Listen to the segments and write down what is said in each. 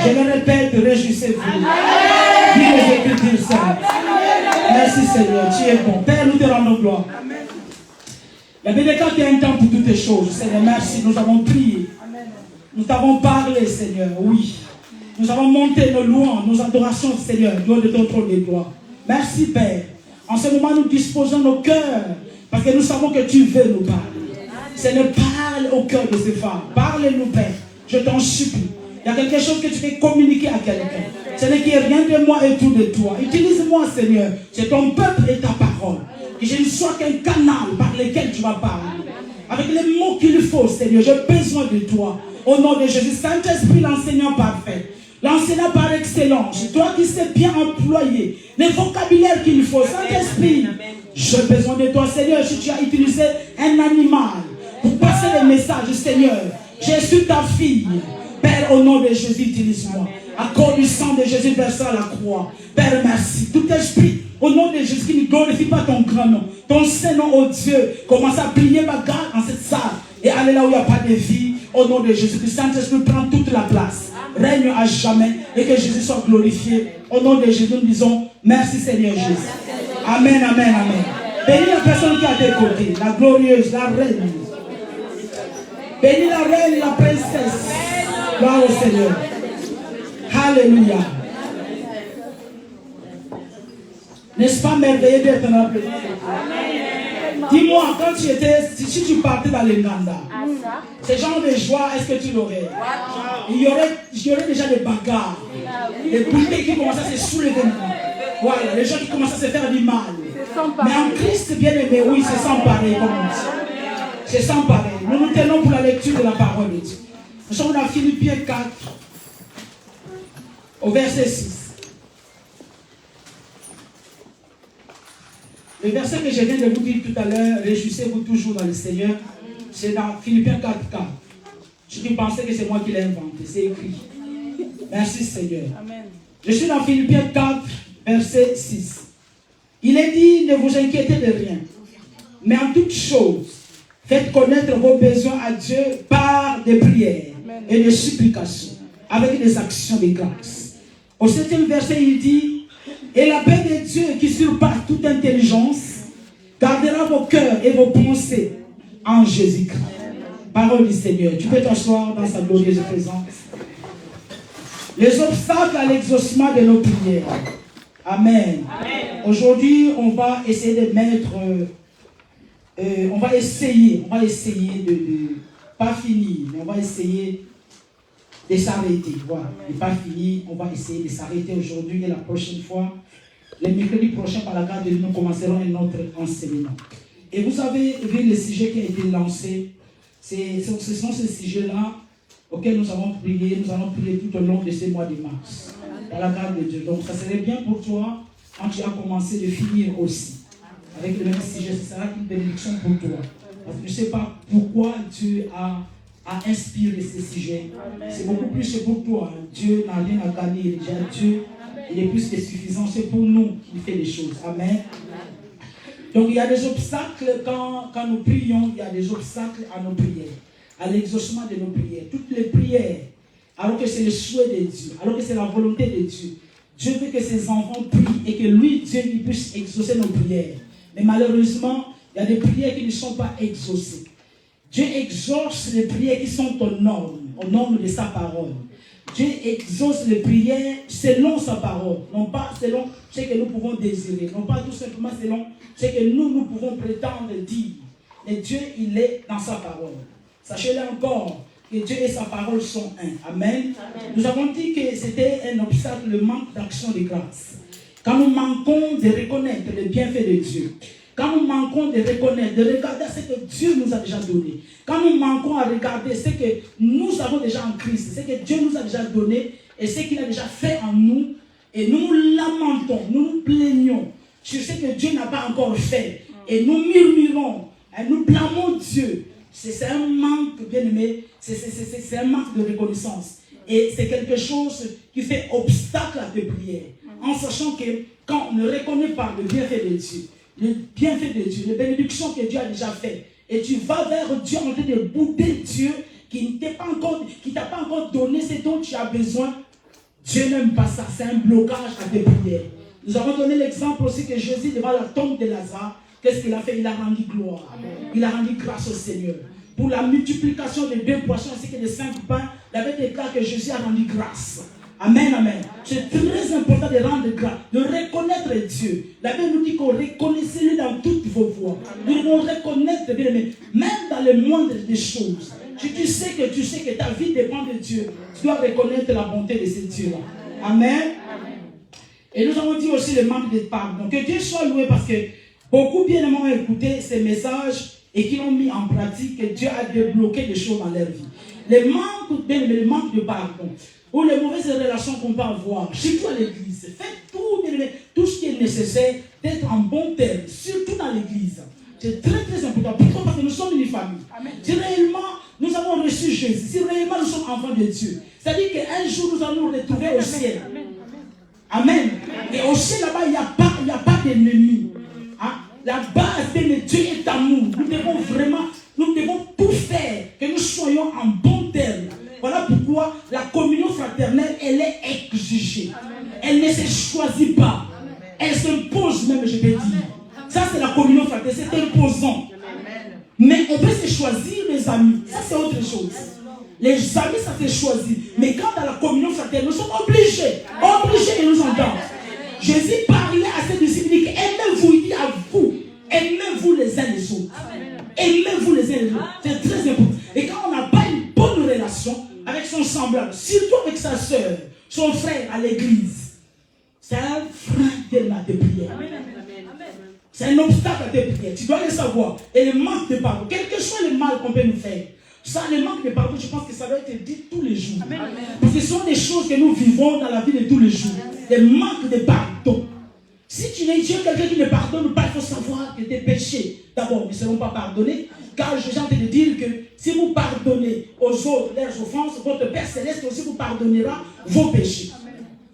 Je le répète, réjouissez-vous. les Écritures saintes. Merci Seigneur, tu es bon. Père, nous te rendons gloire. La Bible déclare qu'il y a un temps pour toutes les choses. Seigneur, merci, nous avons prié. Nous t'avons parlé, Seigneur, oui. Nous avons monté nos louanges, nos adorations, Seigneur, loin de ton trône de gloire. Merci, Père. En ce moment, nous disposons nos cœurs, parce que nous savons que tu veux nous parler. Seigneur, parle au cœur de ces femmes. Parle-nous, Père. Je t'en supplie. Il y a quelque chose que tu veux communiquer à quelqu'un. Seigneur, qu'il n'y ait rien de moi et tout de toi. Utilise-moi, Seigneur. C'est ton peuple et ta parole. Que je ne sois qu'un canal par lequel tu vas parler. Avec les mots qu'il faut, Seigneur. J'ai besoin de toi. Au nom de Jésus. Saint-Esprit, l'enseignant parfait. L'enseignant par excellence. Toi qui sais bien employer les vocabulaires qu'il faut. Saint-Esprit, j'ai besoin de toi, Seigneur. Si tu as utilisé un animal pour passer les messages, Seigneur, je suis ta fille. Père, au nom de Jésus, utilise-moi. À cause du sang de Jésus versé à la croix. Père, merci. Tout esprit, au nom de Jésus, qui ne glorifie pas ton grand nom, ton saint nom, oh Dieu, commence à plier ma garde en cette salle et aller là où il n'y a pas de vie. Au nom de Jésus, que Saint-Esprit prend toute la place. Règne à jamais et que Jésus soit glorifié. Au nom de Jésus, nous disons merci Seigneur Jésus. Amen, amen, amen. Bénis la personne qui a tes côtés, la glorieuse, la reine. Bénis la reine, la princesse. Gloire au Seigneur. Alléluia. N'est-ce pas merveilleux d'être dans la présence? Dis-moi, quand tu étais, si tu partais dans les Nganda, ce genre de joie, est-ce que tu l'aurais? Il y aurait déjà des bagarres, des bouteilles qui commencent à se soulever. Voilà, les gens qui commencent à se faire du mal. Mais en Christ, bien aimé, oui, c'est sans pareil, comme on dit. C'est sans pareil. Nous nous tenons pour la lecture de la parole de Dieu. Nous sommes dans Philippiens 4, au verset 6. Le verset que je viens de vous dire tout à l'heure, réjouissez-vous toujours dans le Seigneur, c'est dans Philippiens 4, 4. Je pensais que c'est moi qui l'ai inventé, c'est écrit. Merci Seigneur. Amen. Je suis dans Philippiens 4, verset 6. Il est dit, ne vous inquiétez de rien, mais en toutes choses, faites connaître vos besoins à Dieu par des prières et des supplications, avec des actions de grâce. Au 7e verset, il dit, et la paix de Dieu qui surpasse toute intelligence gardera vos cœurs et vos pensées en Jésus-Christ. Parole du Seigneur. Tu peux t'asseoir dans sa glorieuse présence. Les obstacles à l'exaucement de nos prières. Amen. Aujourd'hui, on va essayer de mettre... on va essayer de pas finir, mais on va essayer de s'arrêter. Voilà, de pas finir, on va essayer de s'arrêter aujourd'hui et la prochaine fois. Le mercredi prochain, par la grâce de Dieu, nous commencerons un autre enseignement. Et vous avez vu le sujet qui a été lancé. Ce sont ces sujets-là auxquels nous avons prié. Nous allons prier tout au long de ce mois de mars. Par la grâce de Dieu. Donc, ça serait bien pour toi, quand tu as commencé, de finir aussi. Avec le même sujet, ce sera une bénédiction pour toi. Parce que je ne sais pas pourquoi Dieu a inspiré ces sujets. C'est beaucoup plus pour toi. Dieu n'a rien à gagner. Déjà, Dieu, il est plus que suffisant. C'est pour nous qu'il fait les choses. Amen. Donc, il y a des obstacles quand nous prions. Il y a des obstacles à nos prières. À l'exaucement de nos prières. Toutes les prières, alors que c'est le souhait de Dieu, alors que c'est la volonté de Dieu. Dieu veut que ses enfants prient et que lui, Dieu, il puisse exaucer nos prières. Mais malheureusement, il y a des prières qui ne sont pas exaucées. Dieu exauce les prières qui sont aux normes de sa parole. Dieu exauce les prières selon sa parole, non pas selon ce que nous pouvons désirer, non pas tout simplement selon ce que nous pouvons prétendre dire. Mais Dieu, il est dans sa parole. Sachez-le encore, que Dieu et sa parole sont un. Amen. Nous avons dit que c'était un obstacle, le manque d'action de grâce. Quand nous manquons de reconnaître le bienfait de Dieu, quand nous manquons de reconnaître, de regarder ce que Dieu nous a déjà donné, quand nous manquons à regarder ce que nous avons déjà en Christ, ce que Dieu nous a déjà donné et ce qu'il a déjà fait en nous, et nous nous lamentons, nous nous plaignons sur ce que Dieu n'a pas encore fait, et nous murmurons, et nous blâmons Dieu, c'est un manque, bien aimé, c'est un manque de reconnaissance. Et c'est quelque chose qui fait obstacle à tes prières. En sachant que quand on ne reconnaît pas le bienfait de Dieu, les bénédictions que Dieu a déjà faites, et tu vas vers Dieu en train de bouder Dieu qui ne t'a pas encore donné ce dont tu as besoin, Dieu n'aime pas ça. C'est un blocage à tes prières. Nous avons donné l'exemple aussi que Jésus, devant la tombe de Lazare, qu'est-ce qu'il a fait? Il a rendu gloire. Il a rendu grâce au Seigneur. Pour la multiplication des 2 poissons ainsi que des 5 pains, il avait déclaré que Jésus a rendu grâce. Amen, amen. C'est très important de rendre grâce, de reconnaître Dieu. La Bible nous dit qu'on reconnaissez-le dans toutes vos voies. Nous devons reconnaître, bien aimé, même dans les moindres des choses. Si tu sais que ta vie dépend de Dieu, tu dois reconnaître la bonté de ce Dieu-là. Amen. Et nous avons dit aussi le manque de pardon. Que Dieu soit loué parce que beaucoup bien aimés ont écouté ces messages et qui l'ont mis en pratique, que Dieu a débloqué des choses dans leur vie. Le manque de pardon ou les mauvaises relations qu'on peut avoir, surtout à l'église. Faites tout ce qui est nécessaire d'être en bon terme, surtout dans l'église. C'est très très important. Pourquoi? Parce que nous sommes une famille. Si réellement nous avons reçu Jésus, si réellement nous sommes enfants de Dieu, c'est-à-dire qu'un jour nous allons nous retrouver au ciel. Amen. Et au ciel là-bas, il n'y a pas d'ennemis. Hein? La base de Dieu est amour. Nous devons tout faire que nous soyons en bon terme. Voilà pourquoi la communion fraternelle, elle est exigée. Elle ne se choisit pas. Elle s'impose même, je peux dire. Ça, c'est la communion fraternelle, c'est imposant. Mais on peut se choisir les amis. Ça, c'est autre chose. Les amis, ça se choisit. Mais quand dans la communion fraternelle, nous sommes obligés de nous entendre. Jésus parlait à ses disciples, il dit, aimez-vous, il dit à vous, aimez-vous les uns les autres. Aimez-vous les uns les autres. C'est très important. Et quand on n'a pas une bonne relation avec son semblable, surtout avec sa soeur, son frère à l'église, c'est un frein de prière. C'est un obstacle à tes prières. Tu dois le savoir. Et le manque de pardon, quel que soit le mal qu'on peut nous faire, ça, le manque de pardon, je pense que ça doit être dit tous les jours. Parce que ce sont des choses que nous vivons dans la vie de tous les jours. Le manque de pardon. Si tu es quelqu'un qui ne pardonne pas, il faut savoir que tes péchés, d'abord, ne seront pas pardonnés. Car j'ai envie de dire que si vous pardonnez aux autres leurs offenses, votre Père Céleste aussi vous pardonnera vos péchés.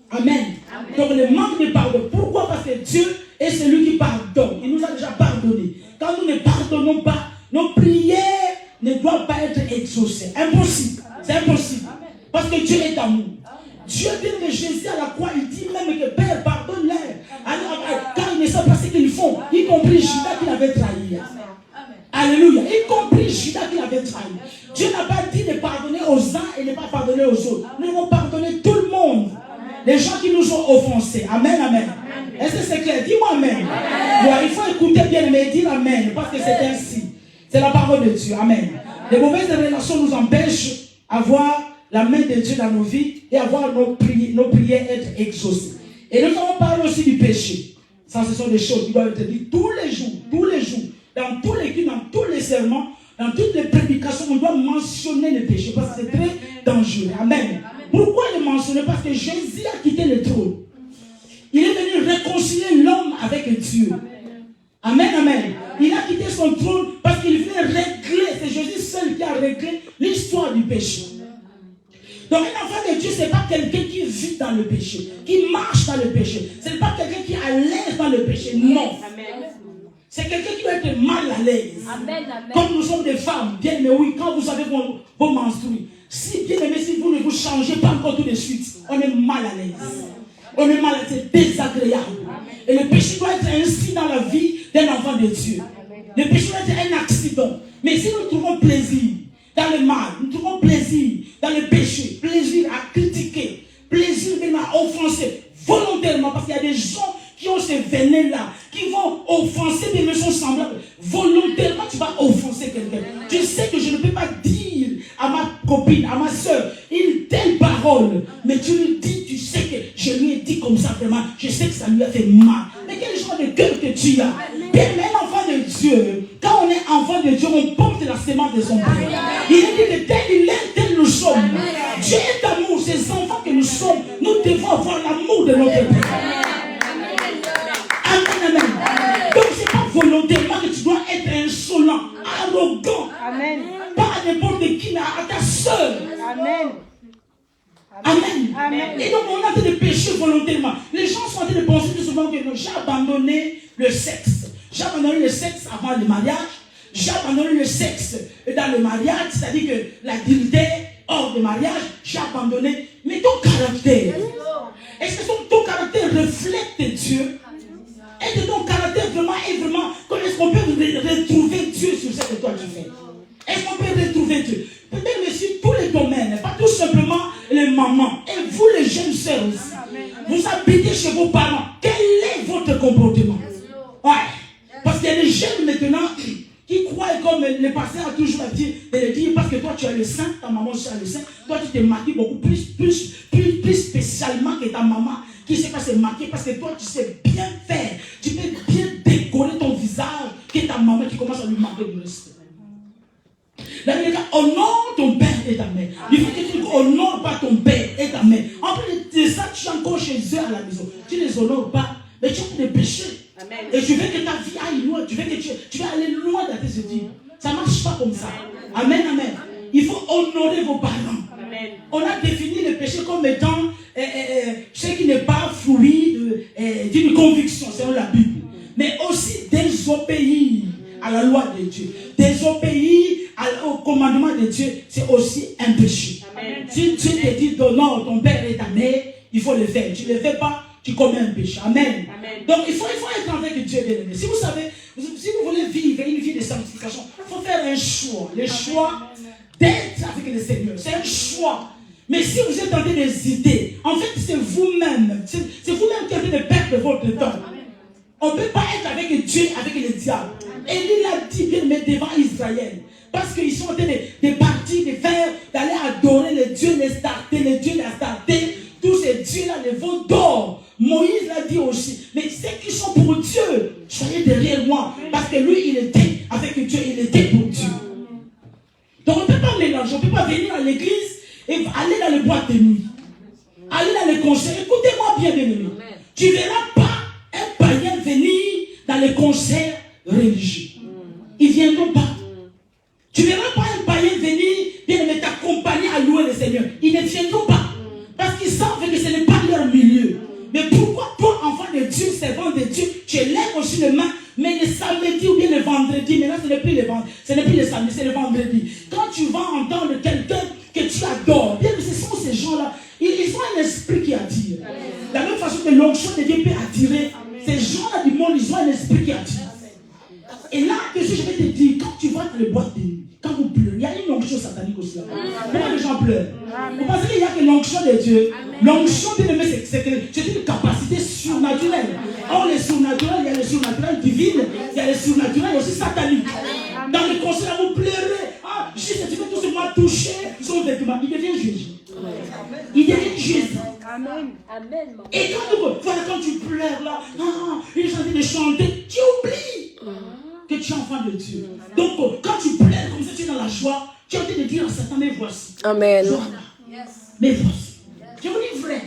Amen. Donc le manque de pardon. Pourquoi? Parce que Dieu est celui qui pardonne. Il nous a déjà pardonné. Quand nous ne pardonnons pas, nos prières ne doivent pas être exaucées. Impossible. C'est impossible. Parce que Dieu est amour. Dieu dit que Jésus à la croix, il dit même que Père, pardonne-leur. Car ils ne savent pas ce qu'ils font, y compris Judas qui l'avait trahi. Alléluia. Y compris Judas qui l'avait trahi. Dieu n'a pas dit de pardonner aux uns et de ne pas pardonner aux autres. Nous devons pardonner tout le monde. Les gens qui nous ont offensés. Amen, amen. Est-ce que c'est clair? Dis-moi amen. Ouais, il faut écouter bien et dire amen. Parce que c'est ainsi. C'est la parole de Dieu. Amen. Les mauvaises relations nous empêchent d'avoir la main de Dieu dans nos vies et avoir nos prières être exaucées. Et nous allons parler aussi du péché. Ça, ce sont des choses qui doivent être dites tous les jours. Dans tous les cultes, dans tous les serments, dans toutes les prédications, on doit mentionner le péché. Parce que c'est très dangereux. Amen. Pourquoi le mentionner? Parce que Jésus a quitté le trône. Il est venu réconcilier l'homme avec Dieu. Amen, amen. Il a quitté son trône parce qu'il voulait régler. C'est Jésus seul qui a réglé l'histoire du péché. Donc un enfant de Dieu, ce n'est pas quelqu'un qui vit dans le péché, qui marche dans le péché. Ce n'est pas quelqu'un qui est à l'aise dans le péché. Non. C'est quelqu'un qui doit être mal à l'aise. Comme nous sommes des femmes, bien aimées, oui, quand vous avez vos menstrues, si bien aimé, si vous ne vous changez pas encore tout de suite, on est mal à l'aise. On est mal à l'aise, c'est désagréable. Et le péché doit être ainsi dans la vie d'un enfant de Dieu. Le péché doit être un accident. Mais si nous trouvons plaisir dans le mal, nous trouvons plaisir dans le péché, plaisir à critiquer, plaisir même à offenser volontairement, parce qu'il y a des gens qui ont ce venin-là, qui vont offenser des maisons semblables. Volontairement, tu vas offenser quelqu'un. Tu sais que je ne peux pas dire à ma copine, à ma soeur, une telle parole, mais tu lui dis, tu sais que je lui ai dit comme ça vraiment, je sais que ça lui a fait mal. Mais quel genre de cœur que tu as? Bien, mais un enfant de Dieu, quand on est enfant de Dieu, on porte la sémence de son Père. Il est dit que tel il est, tel nous sommes. Dieu est d'amour, ces enfants que nous sommes, nous devons avoir l'amour de notre Père. Amen, amen. Donc c'est pas volontairement que tu dois être insolent, arrogant. Amen. Pas à n'importe qui, mais à ta soeur. Amen. Amen. Amen. Et donc on a fait des péchés volontairement. Les gens sont en train de penser tout souvent que j'ai abandonné le sexe. J'ai abandonné le sexe avant le mariage. J'ai abandonné le sexe dans le mariage, c'est-à-dire que l'adultère hors du mariage, j'ai abandonné. Mais ton caractère, Est-ce que ton caractère reflète Dieu? Est-ce que ton caractère vraiment est vraiment... Est-ce qu'on peut retrouver Dieu sur ce que toi tu fais? Est-ce qu'on peut retrouver Dieu? Peut-être mais sur tous les domaines, pas tout simplement les mamans. Et vous les jeunes sœurs aussi. Vous habitez chez vos parents. Quel est votre comportement? Ouais. Parce qu'il y a des jeunes maintenant qui croient, comme le pasteur a toujours dit, de le dire, parce que toi tu as le sein, ta maman aussi a le sein, toi tu te maquilles beaucoup plus spécialement que ta maman qui ne sait pas se maquiller, parce que toi tu sais bien faire, tu peux bien décorer ton visage que ta maman qui commence à lui manquer de respect. La Bible dit, honore ton père et ta mère. Il faut que tu honores pas ton père et ta mère. En plus de ça, tu es encore chez eux à la maison. Tu ne les honores pas, mais tu as des péchés. Amen. Et tu veux que ta vie aille loin, tu veux que tu vas aller loin dans tes études. Ça ne marche pas comme ça. Amen, amen. Il faut honorer vos parents. Amen. On a défini le péché comme étant ce qui n'est pas fruit d'une conviction, selon la Bible. Mais aussi désobéir à la loi de Dieu. Désobéir au commandement de Dieu, c'est aussi un péché. Amen. Si Dieu te dit d'honore ton père et ta mère, il faut le faire. Tu ne le fais pas, tu commets un péché. Amen. Amen. Donc il faut être avec Dieu, bien aimé. Si vous savez, si vous voulez vivre une vie de sanctification, il faut faire un choix. Le choix d'être avec le Seigneur. C'est un choix. Mais si vous êtes en train d'hésiter, en fait, c'est vous-même. C'est vous-même qui êtes en train de perdre votre temps. On ne peut pas être avec Dieu, avec le diable. Et il a dit bien, mais devant Israël. Parce qu'ils sont en train de partir, d'aller adorer les dieux, les dieux, les Astartés, tous ces dieux-là, les veaux d'or. Moïse l'a dit aussi. Mais ceux qui sont pour Dieu, soyez derrière moi. Parce que lui, il était avec Dieu, il était pour Dieu. Donc on ne peut pas mélanger, on ne peut pas venir à l'église et aller dans les boîtes de nuit. Aller dans les concerts. Écoutez-moi bien, bien aimé. Tu ne verras pas un païen venir dans les concerts religieux. Ils ne viendront pas. Tu ne verras pas un païen venir, bien aimé, t'accompagner à louer le Seigneur. Ils ne viendront pas. Parce qu'ils savent que ce n'est pas leur milieu. Mais pourquoi toi, enfant de Dieu, servant de Dieu, tu lèves aussi les mains, mais le samedi ou bien le vendredi, maintenant ce n'est plus le vendredi, ce n'est plus le samedi, c'est le vendredi. Quand tu vas entendre quelqu'un que tu adores, bien que ce sont ces gens-là, ils ont un esprit qui attire. De la même façon que l'onction de Dieu peut attirer, ces gens-là du monde, ils ont un esprit qui attire. Et là, je vais te dire, quand tu vas dans les boîtes de nuit, quand vous pleurez, il y a une onction satanique aussi là. Pourquoi les gens pleurent? Vous pensez qu'il n'y a que l'onction de Dieu? L'onction de Dieu, c'est une capacité surnaturelle. Or, les surnaturels, il y a les surnaturels divines, il y a les surnaturels aussi sataniques. Dans le conseil, là, vous pleurez. Ah, Jésus, tu veux tout simplement toucher son vêtement. Il devient Jésus. Il devient Jésus. Amen. Et quand tu pleures là, il est en train de chanter, tu oublies que tu es enfant de Dieu. Donc, quand tu pleures comme ça, tu es dans la joie, tu es en train de dire à Satan, mais voici. Amen. Mais voici. Je vous dis vrai.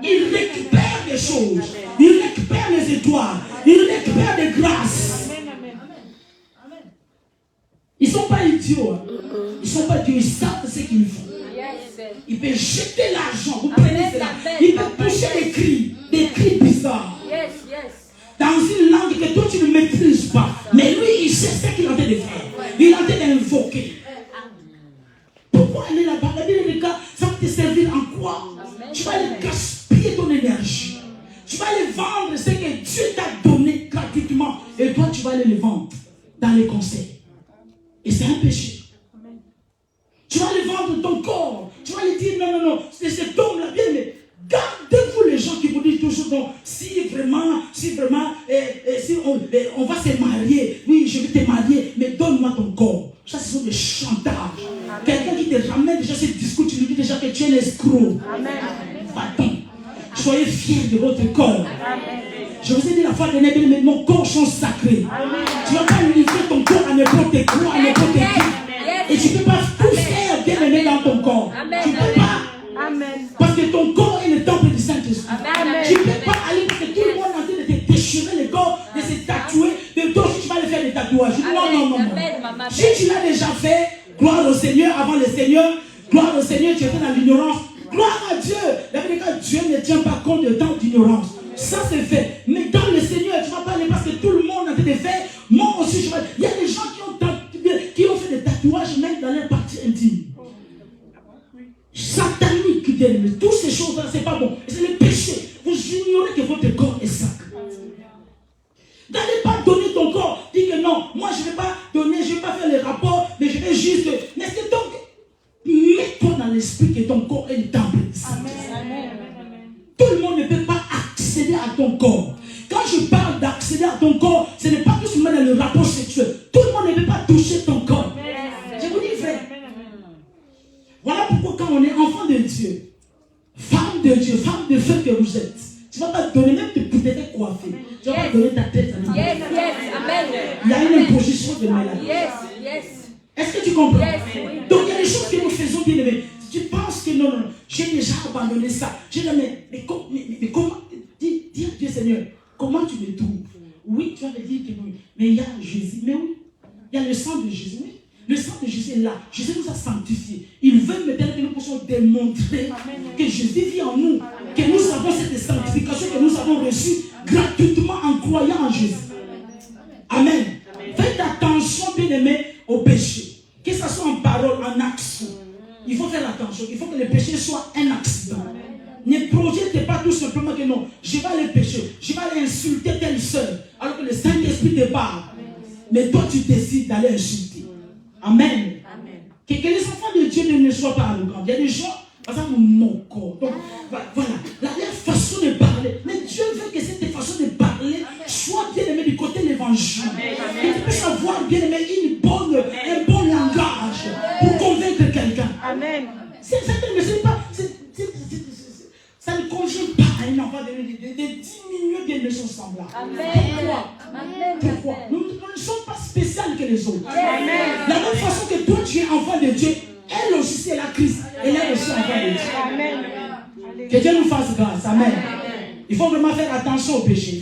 Il récupère des choses. Il récupère les étoiles. Il récupère des grâces. Ils ne sont pas idiots. Ils ne sont pas idiots. Ils savent ce qu'ils font. Il peut jeter l'argent. Vous prenez cela. Il peut toucher des cris bizarres. Dans une langue que toi tu ne maîtrises pas. Mais lui, il sait ce qu'il est en train de faire. Il est en train d'invoquer. Pourquoi aller là-bas? La Bible dit, ça va te servir en quoi? Tu vas aller gaspiller ton énergie. Tu vas aller vendre ce que Dieu t'a donné gratuitement. Et toi, tu vas aller le vendre dans les conseils. Et c'est un péché. Tu vas aller vendre ton corps. Tu vas aller dire, non, c'est cet homme-là, bien, mais gardez-vous les gens qui vous disent toujours, non, si vraiment, si on va se marier, oui, je vais te marier, mais donne-moi ton corps. Ça, ce sont des chantages. Quelqu'un qui te ramène déjà ce discours, tu lui dis déjà que tu es l'escroc. Va-t'en. Soyez fiers de votre corps. Amen. Je vous ai dit la fois dernière, mais nos corps sont sacrés. Amen. Tu ne vas pas livrer ton corps à n'importe quoi, à n'importe qui. Et tu ne peux pas tout faire bien aimé dans ton corps. Amen. Tu ne peux pas. Amen. Parce que ton corps est le temple du Saint-Esprit. Tu ne peux pas aller parce que tout le monde est en train de te déchirer le corps, de se tatouer, de toi aussi tu vas aller faire des tatouages. Non. Si tu l'as déjà fait, gloire au Seigneur avant le Seigneur. Gloire au Seigneur, tu étais dans l'ignorance. Gloire à Dieu. La Bible dit que Dieu ne tient pas compte de temps d'ignorance. Ça c'est fait. Mais dans le Seigneur, tu ne vas pas aller parce que tout le monde a fait des faits. Moi aussi, il y a des gens qui ont fait des tatouages même dans leur partie intime. Satanique, tous ces choses-là, c'est pas bon. C'est le péché. dans l'esprit que ton corps est le temple du Saint-Esprit. Tout le monde ne peut pas accéder à ton corps. Quand je parle d'accéder à ton corps, ce n'est pas tout seulement dans le rapport sexuel. Tout le monde ne peut pas toucher ton corps. Je vous dis vrai. Voilà pourquoi quand on est enfant de Dieu, femme de Dieu, femme de feu que vous êtes, tu ne vas pas donner même pour t'être coiffé. Tu ne vas pas donner ta tête à l'autre. Il y a une imposition de maladie. Est-ce que tu comprends? Donc il y a des choses que nous faisons bien aimés. Tu penses que non, j'ai déjà abandonné ça. J'ai dit, mais comment? Dis à Dieu, Seigneur, comment tu me trouves? Oui, tu vas me dire que oui. Mais il y a Jésus. Mais oui, il y a le sang de Jésus. Oui. Le sang de Jésus est là. Jésus nous a sanctifiés. Il veut maintenant que nous puissions démontrer que Jésus vit en nous. Que nous avons cette sanctification que nous avons reçue gratuitement en croyant en Jésus. Amen. Faites attention, bien-aimés, au péché. Que ce soit en parole, en action. Il faut faire attention. Il faut que le péché soit un accident. Ne projette pas tout simplement que non, je vais aller pécher, je vais aller insulter telle soeur, alors que le Saint-Esprit te parle. Mais toi, tu décides d'aller insulter. Amen. Que les enfants de Dieu ne soient pas arrogants. Il y a des gens, par exemple, mon corps. Donc, voilà, la façon de parler. Mais Dieu veut que cette façon de parler soit bien aimée du côté de l'évangile. Que tu puisses avoir bien aimé un bon langage pour convaincre quelqu'un. Amen. Ça ne convient pas à un enfant de diminuer bien de son semblable. Pourquoi? Nous ne sommes pas spéciaux que les autres. Amen. La même façon que toi tu es enfant de Dieu, elle aussi c'est la Christ. Elle est aussi enfant de Dieu. Amen. Que Dieu nous fasse grâce. Amen. Il faut vraiment faire attention au péché.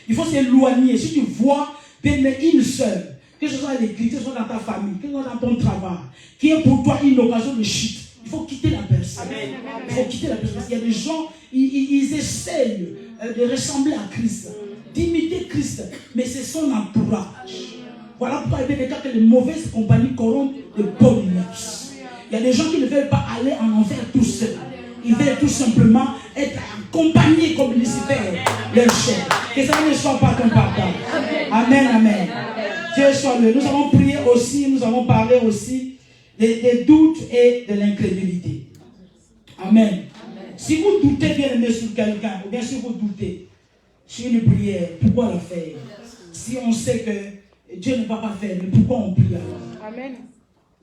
Il faut s'éloigner. Si tu vois bien une seule, que ce soit à l'église, que ce soit dans ta famille, que ce soit dans ton travail, qui est pour toi une occasion de chute, il faut quitter la personne. Il faut quitter la personne. Il y a des gens, ils essayent de ressembler à Christ, d'imiter Christ, mais c'est son entourage. Voilà pourquoi il y a des cas que les mauvaises compagnies corrompent de bonnes mœurs. Il y a des gens qui ne veulent pas aller en enfer tout seuls. Ils veulent tout simplement être accompagnés comme Lucifer, leur chef. Que ça ne soit pas ton partage. Amen, amen. Dieu soit loué. Nous avons prié aussi, nous avons parlé aussi des doutes et de l'incrédulité. Amen. Amen. Si vous doutez bien aimé sur quelqu'un, ou bien si vous doutez sur une prière, pourquoi la faire? Si on sait que Dieu ne va pas faire, mais pourquoi on prie alors? Amen.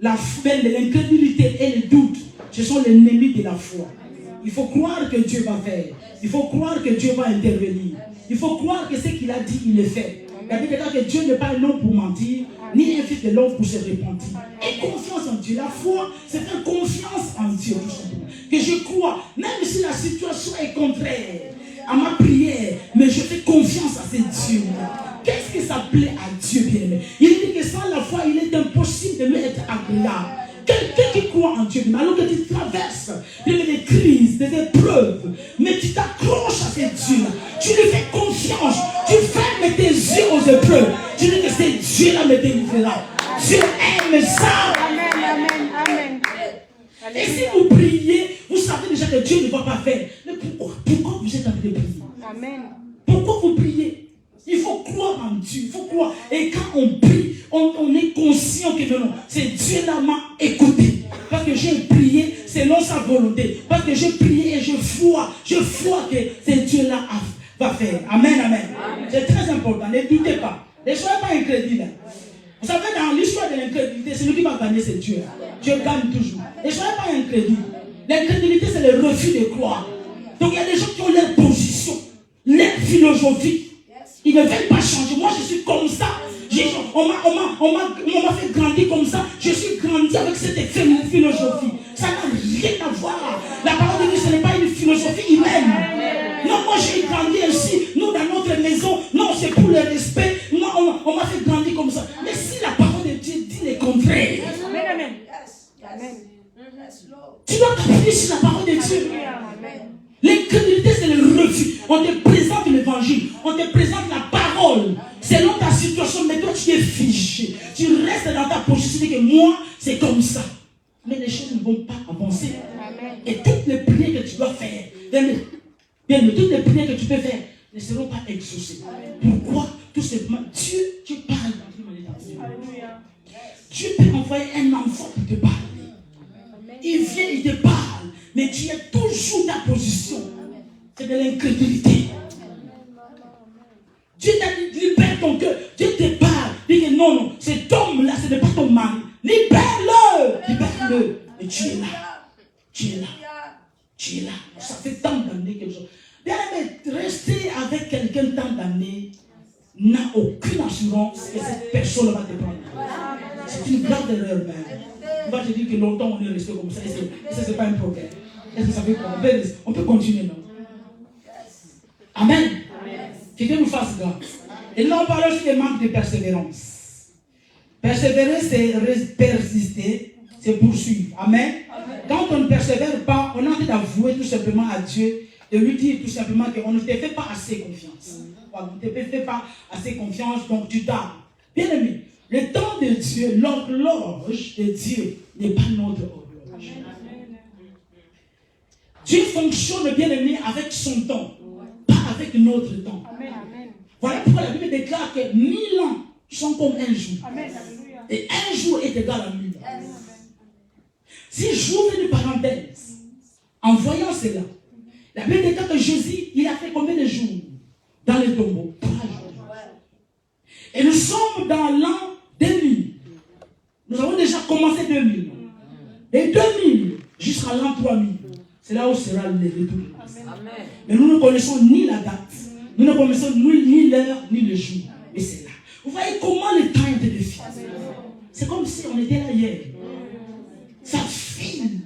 L'incrédulité et le doute, ce sont les ennemis de la foi. Il faut croire que Dieu va faire. Il faut croire que Dieu va intervenir. Il faut croire que ce qu'il a dit, il est fait. La Bible dit que Dieu n'est pas un homme pour mentir, ni un fils de l'homme pour se repentir. Et confiance en Dieu. La foi, c'est faire confiance en Dieu, tout simplement. Que je crois, même si la situation est contraire à ma prière, mais je fais confiance à ce Dieu-là. Qu'est-ce que ça plaît à Dieu, bien-aimé? Il dit que sans la foi, il est impossible de lui être agréable. Quelqu'un qui croit en Dieu, alors que tu traverses des crises, des épreuves, mais tu t'accroches à ce Dieu-là, tu lui fais confiance, tu fermes tes yeux aux épreuves, tu dis que ce Dieu-là me délivrera. Dieu aime ça. Amen, amen, amen. Et si vous priez, vous savez déjà que Dieu ne va pas faire. Mais pourquoi vous êtes en train de prier? Amen. Pourquoi vous priez? Il faut croire en Dieu, il faut croire. Et quand on prie, on est conscient que non, c'est Dieu là m'a écouté. Parce que j'ai prié selon sa volonté. Parce que j'ai prié et je crois que c'est Dieu là va faire. Amen, amen. C'est très important, ne doutez pas. Ne soyez pas incrédules. Vous savez, dans l'histoire de l'incrédulité, celui qui va gagner, c'est Dieu. Dieu gagne toujours. Ne soyez pas incrédules. L'incrédulité, c'est le refus de croire. Donc il y a des gens qui ont leur position, leur philosophie. Ils ne veulent pas changer. Moi, je suis comme ça. On m'a fait grandir comme ça. Je suis grandi avec cette philosophie. Ça n'a rien à voir. La parole de Dieu, ce n'est pas une philosophie humaine. Non, moi, j'ai grandi ainsi. Nous, dans notre maison, non, c'est pour le respect. Moi, on m'a fait grandir comme ça. Mais si la parole de Dieu dit le contraire, tu dois t'appuyer sur la parole de Dieu. L'incrédulité, c'est le refus. On te présente l'évangile, on te présente la parole. Selon ta situation, mais toi tu es figé. Tu restes dans ta position, tu dis que moi, c'est comme ça. Mais les choses ne vont pas avancer. Amen. Et toutes les prières que tu dois faire, toutes les prières que tu peux faire ne seront pas exaucées. Pourquoi? Tout simplement, Dieu parle. Dieu peut envoyer un enfant pour te parler. il vient, il te parle, mais tu es toujours ta position. C'est de l'incrédulité. Dieu t'a dit, libère ton cœur. Dieu te parle. Dit que non, non, cet homme-là, ce n'est pas ton mari. Libère-le. Libère-le. Et tu es là. Tu es là. Tu es là. Ça fait tant d'années quelque chose. Bien aimé, rester avec quelqu'un tant d'années n'a aucune assurance que cette personne va te prendre. C'est une grande erreur même. On va te dire que longtemps on est resté comme ça. Et ça, c'est pas un problème. Est-ce que ça veut quoi? On peut continuer, non? Amen. Que Dieu nous fasse grâce. Et là, on parle aussi des manques de persévérance. Persévérer, c'est persister, c'est poursuivre. Amen. Quand on ne persévère pas, on a envie d'avouer tout simplement à Dieu, de lui dire tout simplement qu'on ne te fait pas assez confiance. On ne te fait pas assez confiance, donc tu tardes. Bien aimé, le temps de Dieu, l'horloge de Dieu n'est pas notre horloge. Dieu fonctionne, bien aimé, avec son temps, pas avec notre temps. Voilà pourquoi la Bible déclare que 1000 ans sont comme un jour. Et un jour est égal à 1000 ans. Si j'ouvre une parenthèse, en voyant cela, la Bible déclare que Jésus, il a fait combien de jours dans le tombeau? 3 jours. Et nous sommes dans l'an 2000. Nous avons déjà commencé 2000. Et 2000 jusqu'à l'an 3000. C'est là où sera le retour de Christ. Mais nous ne connaissons ni la date, nous ne connaissons ni l'heure, ni le jour. Mais c'est là. Vous voyez comment le temps est de fil. C'est comme si on était là hier. Ça file.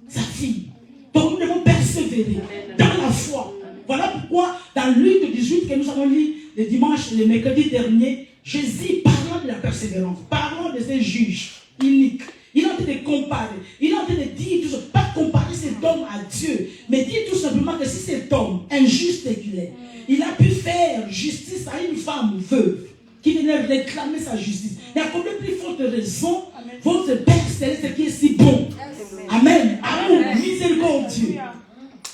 Ça file. Donc nous devons persévérer dans la foi. Voilà pourquoi dans Luc 18 que nous avons lu le dimanche, le mercredi dernier, Jésus parlant de la persévérance, parlant de ces juges iniques. Il est en train de comparer. Il est en train de dire tout ça. Pas comparer cet homme à Dieu, mais dire tout simplement que si cet homme, injuste qu'il est, il a pu faire justice à une femme veuve qui venait réclamer sa justice. Il y a combien plus forte raison votre Père Céleste qui est si bon. Amen. Amour, miséricorde Dieu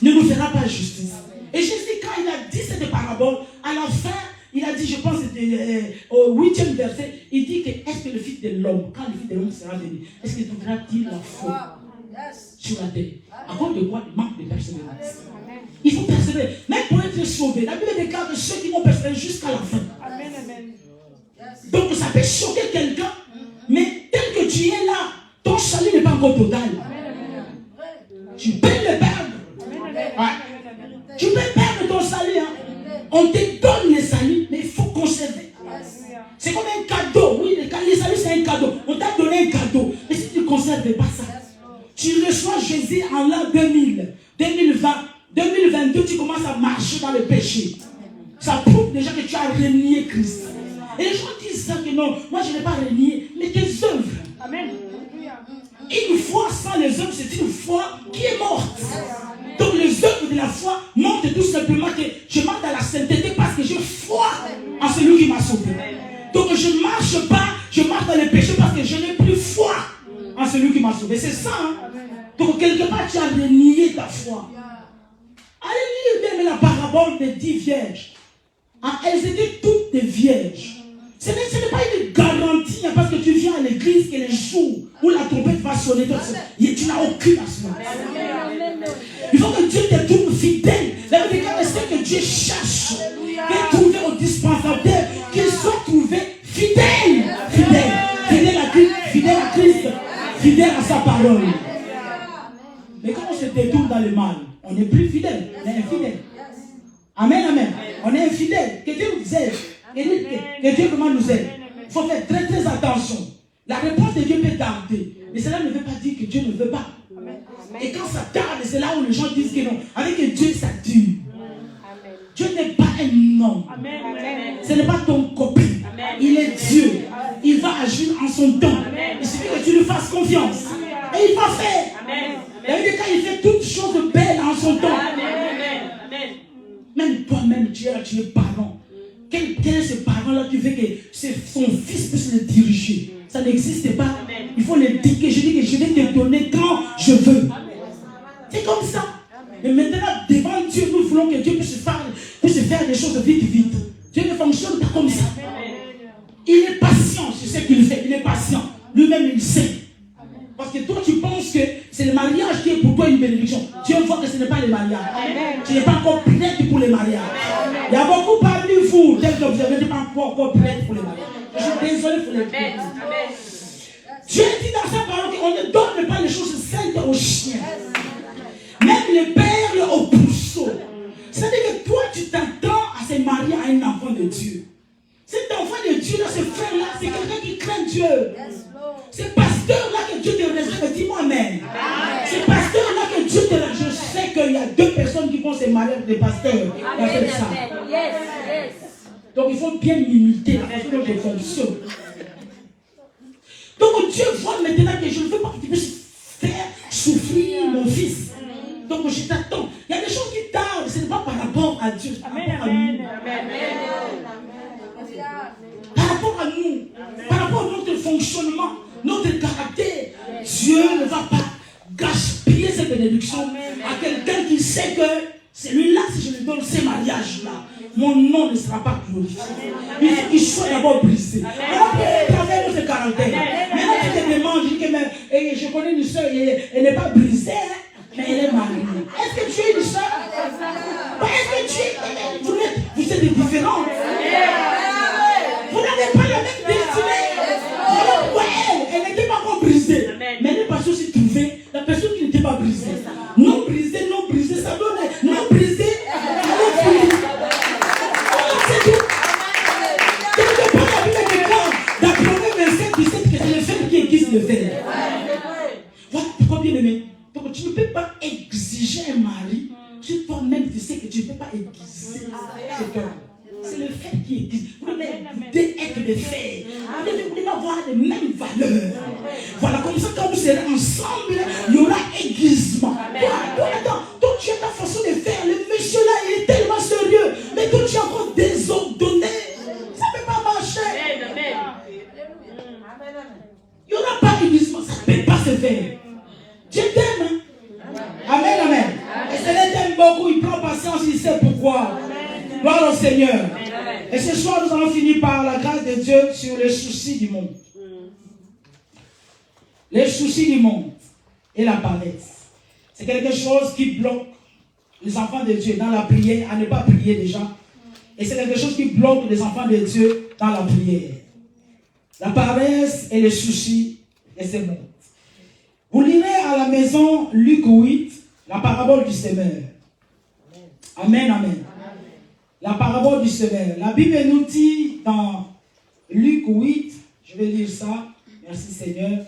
ne nous fera pas justice. Et Jésus, quand il a dit cette parabole, à la fin, il a dit, je pense que c'était au 8e verset, il dit que est-ce que le Fils de l'homme, quand le Fils de l'homme sera venu, est-ce qu'il trouvera-t-il la foi sur la terre? À cause de quoi? Il manque de persévérance. Il faut persévérer. Même pour être sauvé, la Bible déclare que ceux qui vont persévérer jusqu'à la fin. Donc ça peut choquer quelqu'un, mais tel que tu es là, ton salut n'est pas encore total. Tu peux le perdre. Ouais. Tu peux perdre ton salut. Hein. On te donne le salut, mais il faut conserver. C'est comme un cadeau. Oui, le salut c'est un cadeau. On t'a donné un cadeau. Mais si tu ne conserves pas ça, tu reçois Jésus en l'an 2000, 2020, 2022, tu commences à marcher dans le péché. Ça prouve déjà que tu as renié Christ. Et les gens disent ça que non, moi je n'ai pas renié, mais tes œuvres. Amen. Une foi sans les œuvres, c'est une foi qui est morte. Donc les œuvres de la foi montrent tout simplement que je marche dans la sainteté parce que j'ai foi en celui qui m'a sauvé. Donc je ne marche pas, je marche dans le péché parce que je n'ai plus foi en celui qui m'a sauvé. C'est ça. Hein? Donc quelque part tu as renié ta foi. Allez lire même la parabole des 10 vierges. Ah, elles étaient toutes des vierges. Ce n'est pas une garantie hein, parce que tu viens à l'église que les jours où la trompette va sonner, tu n'as aucune assurance. Il faut que Dieu te trouve fidèle. La Bible dit que Dieu cherche de trouver au dispensateur qu'ils soient trouvés fidèles. Fidèles à Christ, fidèles à sa parole. Mais quand on se détourne dans le mal, on n'est plus fidèle, on est infidèle. Amen, amen. On est infidèle. Que Dieu nous aide. Que Dieu vraiment nous aide. Il faut faire très très attention. La réponse de Dieu peut tarder. Mais cela ne veut pas dire que Dieu ne veut pas. Et quand ça tarde, c'est là où les gens disent que non. Avec Dieu, ça dure. Dieu n'est pas un homme. Ce n'est pas ton copain. Il est Dieu. Il va agir en son temps. Il suffit que tu lui fasses confiance. Et il va faire. Et quand il fait toutes choses belles en son temps. Même toi-même, tu es parent. Quel est ce parent-là qui veut que son fils puisse le diriger? Ça n'existe pas. Il faut le dire que je dis que je vais te donner quand je veux. C'est comme ça. Et maintenant, devant Dieu, nous voulons que Dieu puisse faire des choses vite. Dieu ne fonctionne pas comme ça. Il est patient sur ce qu'il fait. Il est patient. Lui-même, il sait. Parce que toi, tu penses que est pour toi une bénédiction. Dieu voit que ce n'est pas les mariages. Tu n'es pas encore prête pour les mariages. Il y a beaucoup parmi vous, tel que vous n'êtes pas encore prête pour les mariages. Je suis désolé pour les prêtres. Dieu dit dans sa parole qu'on ne donne pas les choses saintes aux chiens. Même les perles aux pourceaux. C'est-à-dire que toi, tu t'attends à se marier à un enfant de Dieu. Cet enfant de Dieu, là, ce frère-là, c'est quelqu'un qui craint Dieu. Ce pasteur-là que Dieu te réserve, dis-moi amen. Ce pasteur-là que Dieu te réserve, je sais qu'il y a 2 personnes qui vont se marier avec des pasteurs. Amen. Donc il faut bien imiter la façon dont je fonctionne. Donc Dieu voit maintenant que je ne veux pas que tu puisses faire souffrir mon fils. Donc je t'attends. Il y a des choses qui tardent, ce n'est pas par rapport à Dieu. Amen. Par rapport à nous, par rapport à notre fonctionnement, notre caractère, Dieu ne va pas gaspiller cette bénédiction à quelqu'un qui sait que celui-là, si je lui donne ces mariages-là, mon nom ne sera pas glorifié. Il faut qu'il soit d'abord brisé. Alors, pour travailler notre caractère. Maintenant, tu te demandes, je dis que je connais une soeur, elle n'est pas brisée, mais elle est mariée. Est-ce que tu es une soeur? Est-ce que vous êtes différents? Vous n'avez pas la même destinée. Voilà pourquoi elle n'était pas encore brisée. Mais elle n'est pas aussi trouvée la personne qui n'était pas brisée. Non brisée, ça donne non brisée. C'est tout. Quelque part, la Bible déclare dans Proverbe 27, 17 que c'est le fer qui aiguise le fer. Voilà pourquoi, bien aimé. Donc tu ne peux pas exiger un mari si toi-même tu sais que tu ne peux pas aiguiser cet homme. C'est le fer qui aiguise. Vous devez être des fers. Vous devez avoir les mêmes valeurs. Voilà, comme ça, quand vous serez ensemble, il y aura aiguisement. Toi, tu as ta façon de faire. Le monsieur là, il est tellement sérieux. Mais toi, tu es encore désordonné. Ça ne peut pas marcher. Il n'y aura pas d'aiguisement. Ça ne peut pas se faire. Dieu t'aime. Amen, amen. Et Seigneur t'aime beaucoup. Il prend patience, il sait pourquoi. Gloire au Seigneur. Et ce soir, nous allons finir par la grâce de Dieu sur les soucis du monde. Les soucis du monde et la paresse. C'est quelque chose qui bloque les enfants de Dieu dans la prière, à ne pas prier déjà. Et c'est quelque chose qui bloque les enfants de Dieu dans la prière. La paresse et les soucis de ce monde. Vous lirez à la maison Luc 8, la parabole du semeur. Amen, amen. La parabole du semeur. La Bible nous dit dans Luc 8, je vais lire ça. Merci Seigneur.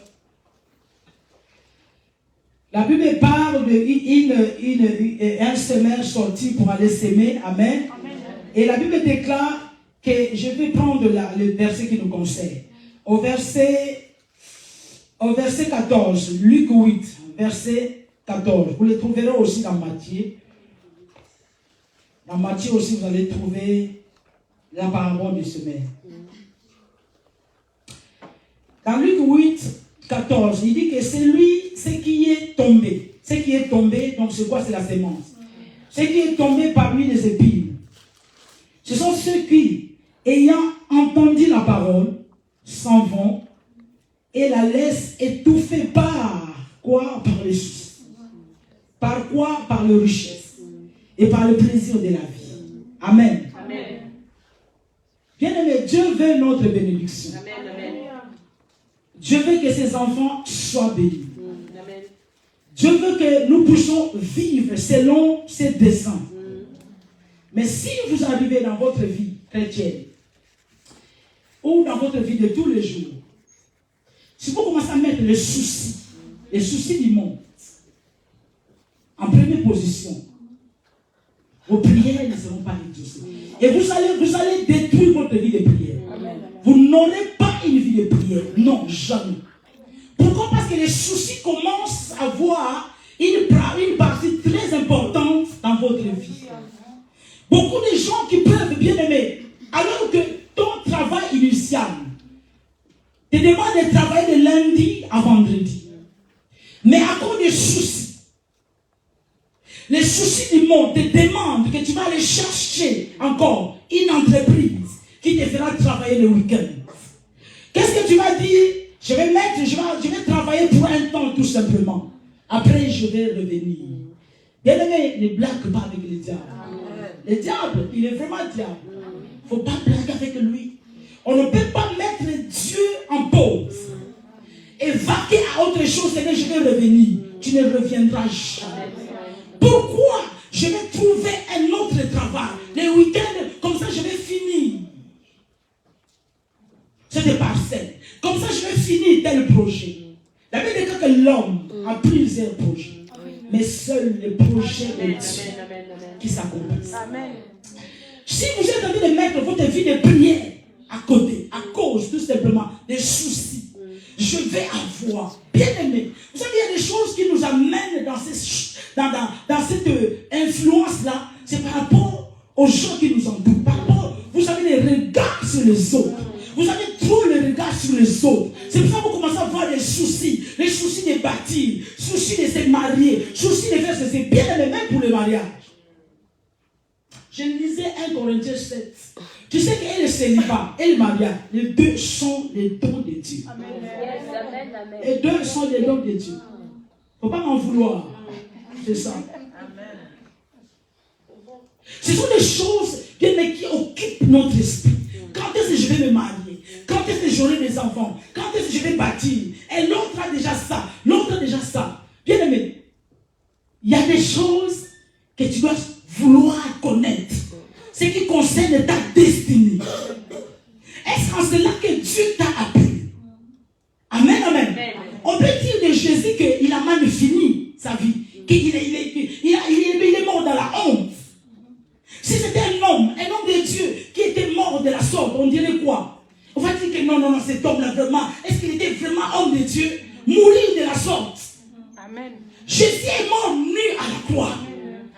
La Bible parle d'un semeur sorti pour aller s'aimer. Amen. Amen. Et la Bible déclare que je vais prendre le verset qui nous concerne. Au verset 14, Luc 8, verset 14. Vous le trouverez aussi dans Matthieu. Dans Matthieu aussi, vous allez trouver la parabole du semeur. Dans Luc 8, 14, il dit que c'est lui, ce qui est tombé. Ce qui est tombé, donc c'est quoi? C'est la sémence. Ce qui est tombé parmi les épines. Ce sont ceux qui, ayant entendu la parole, s'en vont et la laissent étouffer par quoi? Par les soucis. Par quoi? Par les richesses. Et par le plaisir de la vie. Amen. Amen. Bien-aimé, Dieu veut notre bénédiction. Amen. Amen. Dieu veut que ses enfants soient bénis. Amen. Dieu veut que nous puissions vivre selon ses desseins. Mais si vous arrivez dans votre vie chrétienne, ou dans votre vie de tous les jours, si vous commencez à mettre les soucis du monde, en première position, vos prières ne seront pas exaucées. Et vous allez détruire votre vie de prière. Vous n'aurez pas une vie de prière. Non, jamais. Pourquoi? Parce que les soucis commencent à avoir une partie très importante dans votre vie. Beaucoup de gens qui peuvent bien aimer, alors que ton travail initial te demande de travailler de lundi à vendredi. Mais à cause des soucis, les soucis du monde te demandent que tu vas aller chercher encore une entreprise qui te fera travailler le week-end. Qu'est-ce que tu vas dire? Je vais travailler pour un temps tout simplement. Après, je vais revenir. Bien aimé, ne blague pas avec le diable. Le diable, il est vraiment diable. Il ne faut pas blaguer avec lui. On ne peut pas mettre Dieu en pause. Et vaquer à autre chose, c'est que je vais revenir. Tu ne reviendras jamais. Pourquoi je vais trouver un autre travail? Les week-ends, comme ça, je vais finir cette parcelle. Comme ça, je vais finir tel projet. La Bible dit que l'homme a plusieurs projets. Mais seul le projet de Dieu qui s'accomplissent. Si vous êtes en train de mettre votre vie de prière à côté, à cause tout simplement des soucis, je vais avoir, bien aimé, vous savez, il y a des choses qui nous amènent dans cette influence-là, c'est par rapport aux gens qui nous entourent, par rapport, vous savez, les regards sur les autres. Vous avez trop le regard sur les autres. C'est pour ça que vous commencez à avoir des soucis. Les soucis de bâtir, soucis de se marier, soucis de faire ceci. Bien aimé, même pour le mariage. Je lisais 1 Corinthiens 7. Tu sais qu'elle est célibat et le mariage, les deux sont les dons de Dieu. Amen. Les deux sont les dons de Dieu. Il ne faut pas m'en vouloir. C'est ça. Ce sont des choses qui occupent notre esprit. Quand est-ce que je vais me marier? Quand est-ce que j'aurai des enfants? Quand est-ce que je vais bâtir? Et l'autre a déjà ça. L'autre a déjà ça. Bien aimé, il y a des choses que tu dois vouloir connaître. Ce qui concerne ta destinée. Est-ce en cela que Dieu t'a appelé? Amen, amen. On peut dire de Jésus qu'il a mal fini sa vie. Qu'il est mort dans la honte. Si c'était un homme de Dieu qui était mort de la sorte, on dirait quoi? On va dire que non, cet homme-là vraiment, est-ce qu'il était vraiment homme de Dieu? Mourir de la sorte. Amen. Jésus est mort nu à la croix.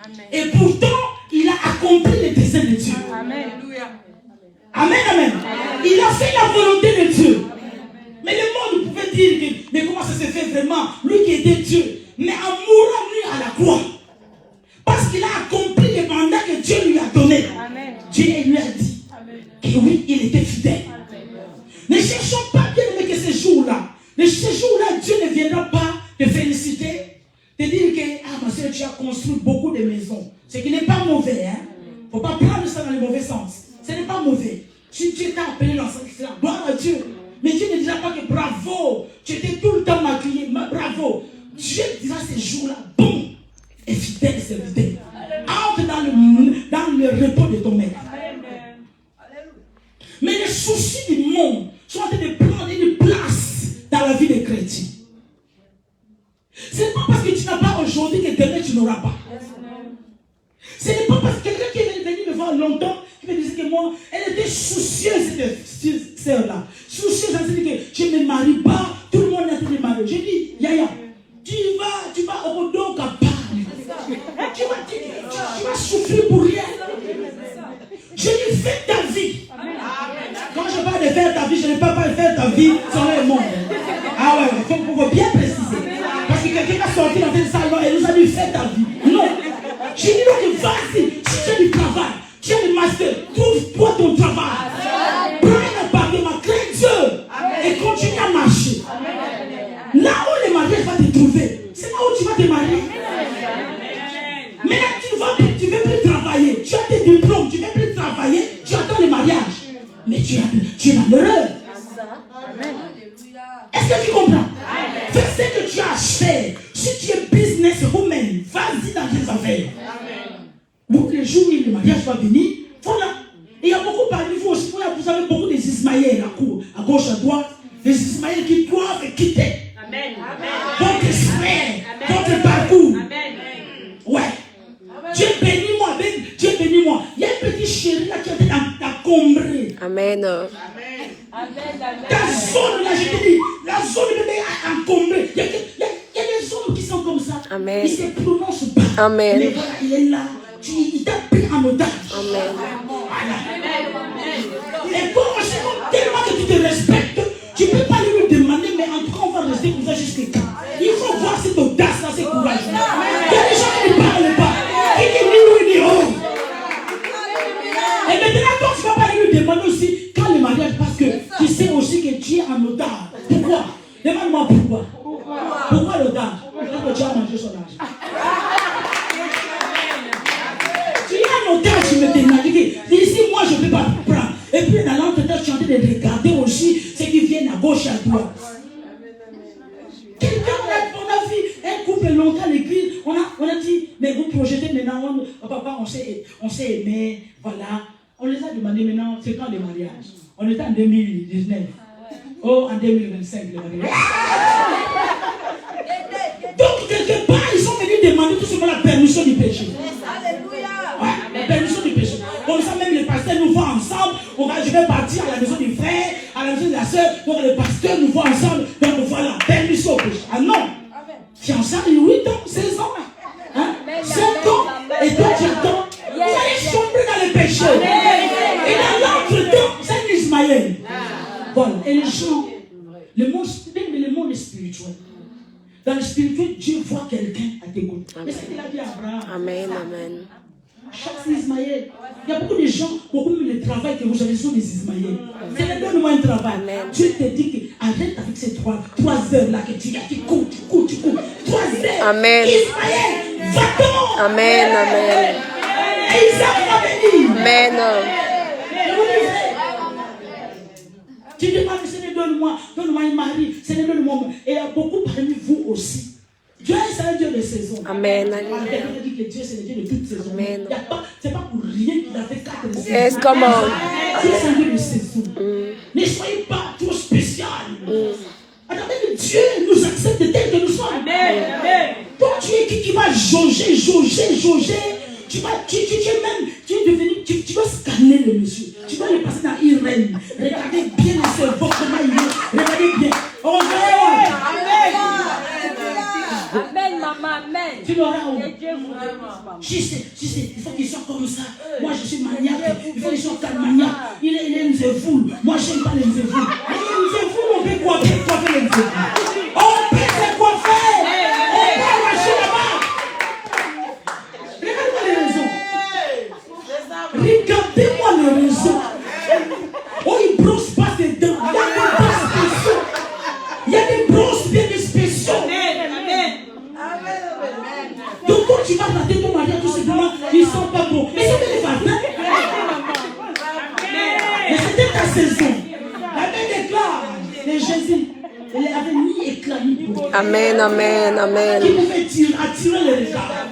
Amen. Et pourtant, il a accompli les desseins de Dieu. Amen. Amen, amen. Il a fait la volonté de Dieu. Mais le monde pouvait dire que, mais comment ça s'est fait vraiment? Lui qui était Dieu. Mais en mourant nu à la croix, parce qu'il a accompli les mandats que Dieu lui a donnés. Amen. Dieu lui a dit que oui, il était fidèle. Amen. Ne cherchons pas bien aimé que ces jours-là, Dieu ne viendra pas te féliciter, te dire que, ma soeur, tu as construit beaucoup de maisons. Ce qui n'est pas mauvais. Il ne faut pas prendre ça dans le mauvais sens. Ce n'est pas mauvais. Si Dieu t'a appelé dans cette histoire, gloire à Dieu. Mais Dieu ne dira pas que bravo, tu étais tout le temps maquillé, bravo. Dieu dira ces jours-là, bon, et fidèle serviteur. Entre dans le repos de ton maître. Mais les soucis du monde sont en train de prendre une place dans la vie des chrétiens. Ce n'est pas parce que tu n'as pas aujourd'hui que demain tu n'auras pas. Ce n'est pas parce que quelqu'un qui est venu me voir longtemps qui me disait que moi, elle était soucieuse, cette sœur-là. Soucieuse, elle dit que je ne me marie pas, tout le monde est en train de me marier. J'ai dit, Yaya, tu vas au Rodon capable. Tu vas souffrir pour rien. Je lui fais ta vie. Quand je parle de faire ta vie, je ne parle pas de faire ta vie sur le monde. Ah ouais, il faut bien préciser. Parce que quelqu'un a sorti dans un salon et nous a dit fais ta vie. Non. Je dis donc vas-y, si tu as du travail, tu as du master, trouve-toi ton travail. Prends un appartement, crée Dieu et continue à marcher. Là où le mariage va te trouver, c'est là où tu vas te marier. Maintenant, tu ne veux plus travailler. Tu as tes diplômes, tu ne veux plus travailler. Tu attends le mariage. Mais tu es malheureux. Est-ce que tu comprends? Fais ce que tu as à faire. Si tu es businesswoman, vas-y dans tes affaires. Donc, le jour où le mariage va venir, voilà. Et il y a beaucoup parmi vous aussi. Vous avez beaucoup des Ismaël à gauche, à droite. Des Ismaël qui doivent quitter. Amen. Votre frère, votre parcours. Ouais. Dieu bénis-moi, Dieu bénis-moi. Il y a un petit chéri là qui est en train d'encombrer. Amen. Ta zone là, je te dis, la zone est encombrée. Il y a des zones qui sont comme ça. Amen. Ils se prononcent pas. Amen. Mais voilà, il est là. Il t'a pris en otage. Amen. Voilà. Et toi aussi, tellement que tu te respectes, tu ne peux pas lui demander, mais en tout cas, on va rester comme ça jusqu'à quand. Il faut voir cette audace-là, ce courage. Il y a des gens qui ne parlent pas. Qui disent ni oui ni oh. Et maintenant, toi, tu ne vas pas lui demander aussi quand le mariage, parce que tu sais aussi que tu es en otage. Pourquoi? Demande-moi pourquoi. Pourquoi l'otage? Parce que tu as mangé. aussi ceux qui viennent à gauche et à droite. Quelqu'un, on a vu un couple longtemps à l'église, on a dit, mais vous projetez maintenant, papa, on s'est aimé, voilà. On les a demandé maintenant, c'est quand le mariage? On était en 2019. Oh, en 2025, le mariage. Donc, quelque part, ils sont venus demander tout simplement la permission du péché. Ouais, la permission du péché. Comme ça, même les pasteurs nous voient ensemble. Je vais partir à la maison du frère, à la maison de la soeur. Donc, les pasteurs nous voient ensemble. Donc, voilà, permission au péché. Ah non. Fiançailles, 8 ans, 16 ans. Hein? 5 ans. Et toi, tu attends. Vous allez sombrer dans le péché. Et dans l'autre-temps, c'est un Ismaël. Voilà. Et les gens, le monde est spirituel. Dans le spirituel, Dieu voit quelqu'un à tes côtés. Et c'est ce qu'il a dit à Abraham. Amen, amen. Chaque Ismaël. Il y a beaucoup de gens, beaucoup de travail que vous avez sont des Ismaël. C'est donne-moi un travail. Amen. Dieu te dit que arrête avec ces 3 heures là que tu cours. 3 heures. Amen. Ismaël, va-t'en. Amen, amen. Et Isaac va venir. Amen. Tu demandes, Seigneur, donne-moi un mari, Seigneur, donne-moi. Et il y a beaucoup parmi vous aussi. Dieu est un Dieu de saison. Amen. Il dit que Dieu, c'est le Dieu de toutes saisons. Amen. C'est pas pour rien qu'il a fait 4 saisons. Yes, come on. Dieu, c'est un Dieu de saison. Ne soyez pas trop spécial. Attendez que Dieu nous accepte tel que nous sommes. Amen. Toi, tu es qui va jauger. Tu dois scanner le monsieur. Tu dois le passer dans Irène. Regardez bien le cerveau, comment il est. Regardez bien. On va Amen, maman, amen. Tu l'auras où? Je sais, il faut qu'il soit comme ça. Moi, je suis maniaque. Il faut qu'il soit maniaque. Il est mzéfoul. Moi, je n'aime pas les mzéfouls. Mais les mzéfouls, on peut coiffer les mzéfouls. On peut se coiffer. On peut marcher là-bas. Regardez-moi les réseaux. Regardez-moi les réseaux. Oh, il ne brosse pas ses dents. Il y a des brosses bien spéciaux. Donc quand tu vas mater ton mari, tout simplement, ils ne sont pas bons. Mais c'est des vardins. Mais c'était ta saison. La main déclare. Et Jésus, il avait ni éclat ni beau. Amen, amen, amen. Qui pouvait attirer les regards.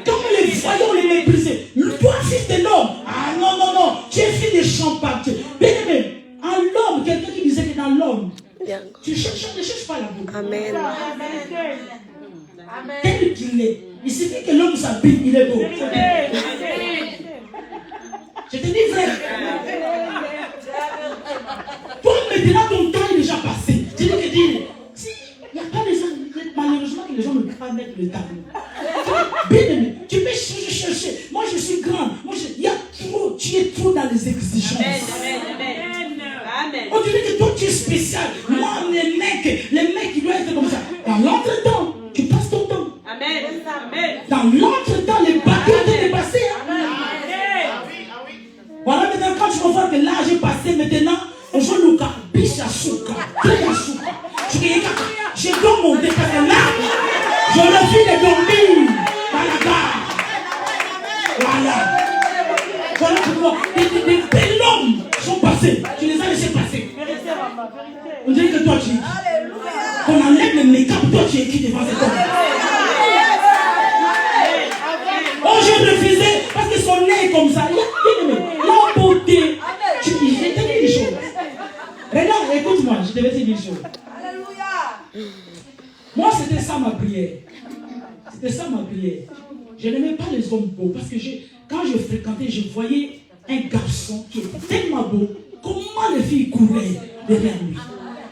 Comme les voyons, les mépriser. Toi, fils de l'homme. Ah non. Tu es fils de champagne. Bien aimé, en l'homme, quelqu'un qui disait que dans l'homme, tu ne cherches pas la beauté. Amen. Tel qu'il est. Il suffit que l'homme s'habille, il est beau. Je te dis vrai. Toi, maintenant, ton temps est déjà passé. Tu dis que il n'y a pas de gens, malheureusement, que les gens ne peuvent pas mettre le tableau. Bien aimé, tu peux chercher. Moi, je suis grand. Il y a trop, tu es trop dans les exigences. Amen. On dirait que toi, tu es spécial. Moi, les mecs, ils doivent être comme ça. Dans l'entretemps, tu passes ton temps. Amen. Dans l'entretemps, les bateaux ont dépassé. Voilà, maintenant, quand tu vas voir que l'âge est passé, maintenant, on joue le cas. Bichachouka. Je dois monter parce que là, je refuse de dormir dans la gare. Voilà. Voilà pourquoi des belles hommes sont passés. Tu les as laissés passer. On dirait que toi tu es qui? Qu'on enlève le make-up, toi tu es qui devant cet homme? Oh, j'ai refusé parce que son nez est comme ça. La beauté. Je t'ai dit des choses. Regarde, écoute-moi, je te vais te dire des choses. Moi, c'était ça ma prière. C'était ça ma prière. Je n'aimais pas les hommes beaux parce que quand je fréquentais, je voyais un garçon qui était tellement beau. Comment les filles couraient derrière lui?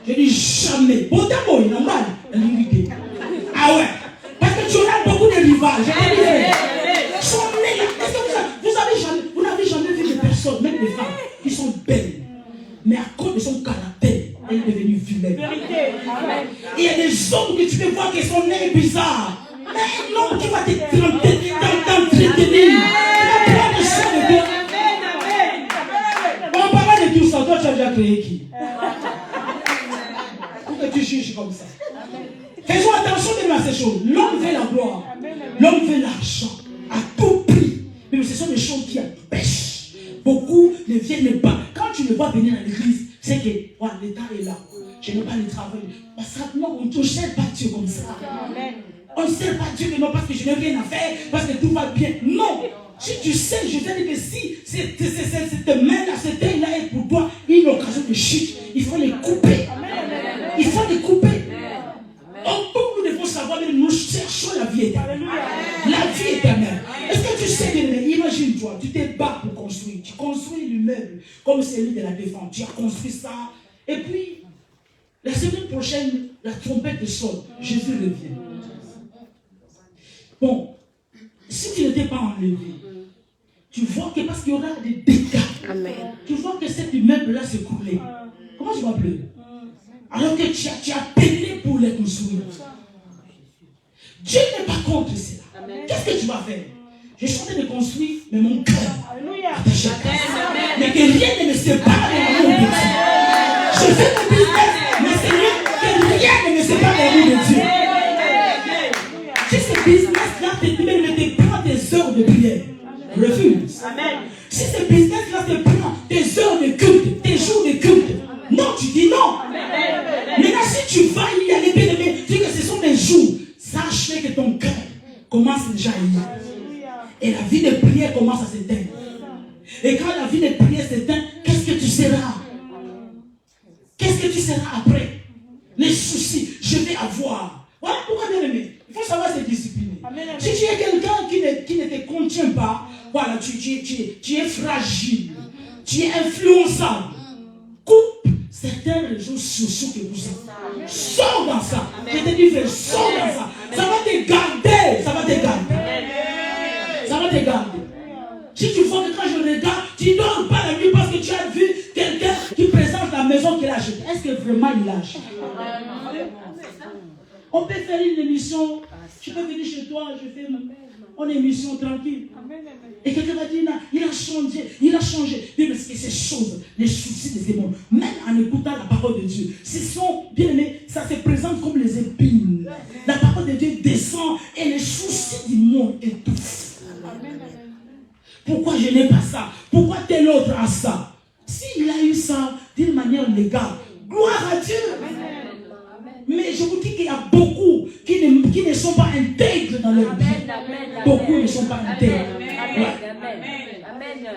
Je dis jamais. Bon, d'abord, il est normal. Ah ouais. Parce que tu as beaucoup de rivales. Je te disais. Vous n'avez jamais vu des personnes, même des femmes, qui sont belles. Mais à cause de son caractère, elle est devenue vilaine. Il y a des hommes que tu peux voir que son nez est bizarre. Mais un homme qui va t'entretenir, il va prendre soin de toi. On parle de tout ça, toi tu as déjà créé qui? Pourquoi tu juges comme ça? Faisons attention à ces choses. L'homme veut la gloire. L'homme veut l'argent. À tout prix. Mais ce sont des choses qui empêchent. Beaucoup ne viennent pas. Quand tu ne vas venir à l'église, c'est que, voilà, l'état est là. Je n'ai pas le travail. Parce que non, on ne sert pas Dieu comme ça. On ne sert pas Dieu que non, parce que je n'ai rien à faire, parce que tout va bien. Non. Si tu sais, je te dis que si cette main-là, cette main-là est pour toi une occasion de chute, il faut les couper. Il faut les couper. Nous devons savoir que nous cherchons la vie éternelle. La vie éternelle. Est-ce que tu sais, imagine-toi, tu te bats pour construire. Tu construis l'immeuble comme celui de la Défense. Tu as construit ça. Et puis, la semaine prochaine, la trompette sonne. Jésus revient. Bon, si tu n'étais pas enlevé, tu vois que parce qu'il y aura des dégâts, Amen. tu vois que cet immeuble-là s'est coulé. Comment tu vas pleurer? Alors que tu as payé pour les construire. Dieu n'est pas contre cela. Qu'est-ce que tu vas faire? Je suis en train de construire, mais mon cœur attaché à Christ. Mais que rien ne me sépare de l'amour de Dieu. Je fais mon business, mais Seigneur, que rien ne me sépare de l'amour de Dieu. Si ce business-là ne te prend des heures de prière, refuse. Si ce business-là te prend des heures de culte, des jours de culte, non, tu dis non. Maintenant, si tu vas y aller, bien aimé, tu dis que ce sont des jours, sache que ton cœur commence déjà à y aller. Et la vie de prière commence à s'éteindre. Et quand la vie de prière s'éteint, qu'est-ce que tu seras? Qu'est-ce que tu seras après? Les soucis, je vais avoir. Voilà pourquoi, bien aimé, il faut savoir se discipliner. Si tu es quelqu'un qui ne te contient pas, voilà, tu es fragile, tu es influençable. Coupe certains réseaux sociaux que vous avez. Sors dans ça. Je te dis, sors dans ça. Ça va te garder. Ça va te garder. Ça va te garder. Si tu vois que quand je regarde, tu ne dors pas la nuit parce que tu as vu quelqu'un qui présente la maison qu'il a achetée. Est-ce que vraiment il l'a acheté? On peut faire une émission. Tu peux venir chez toi, je fais une émission tranquille. Et quelqu'un va dire, il a changé, il a changé. Mais parce que ces choses, les soucis de ces mondes, même en écoutant la parole de Dieu, ce sont, bien aimés, ça se présente comme les épines. La parole de Dieu descend et les soucis du monde étouffent. Pourquoi je n'ai pas ça? Pourquoi tel autre a ça? S'il a eu ça d'une manière légale, gloire à Dieu. Mais je vous dis qu'il y a beaucoup qui ne sont pas intègres dans leur vie. Beaucoup ne sont pas intègres. Ouais.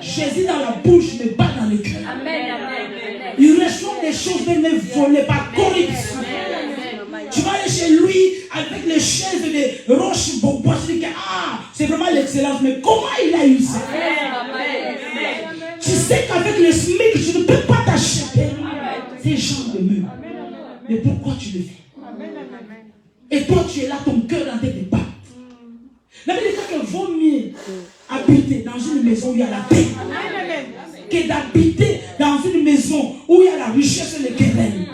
Jésus dans la bouche, mais pas dans le cœur. Il reçoit des choses de me voler par corruption. Tu vas aller chez lui avec les chaises de roches bois. Tu dis ah, c'est vraiment l'excellence. Mais comment il a eu ça? Tu sais qu'avec le SMIC, je ne peux pas t'acheter ces gens de meubles. Mais pourquoi tu le fais? Et toi, tu es là, ton cœur en train de battre. La vérité est qu'il vaut mieux habiter dans une maison où il y a la paix que d'habiter dans une maison où il y a la richesse et les querelles.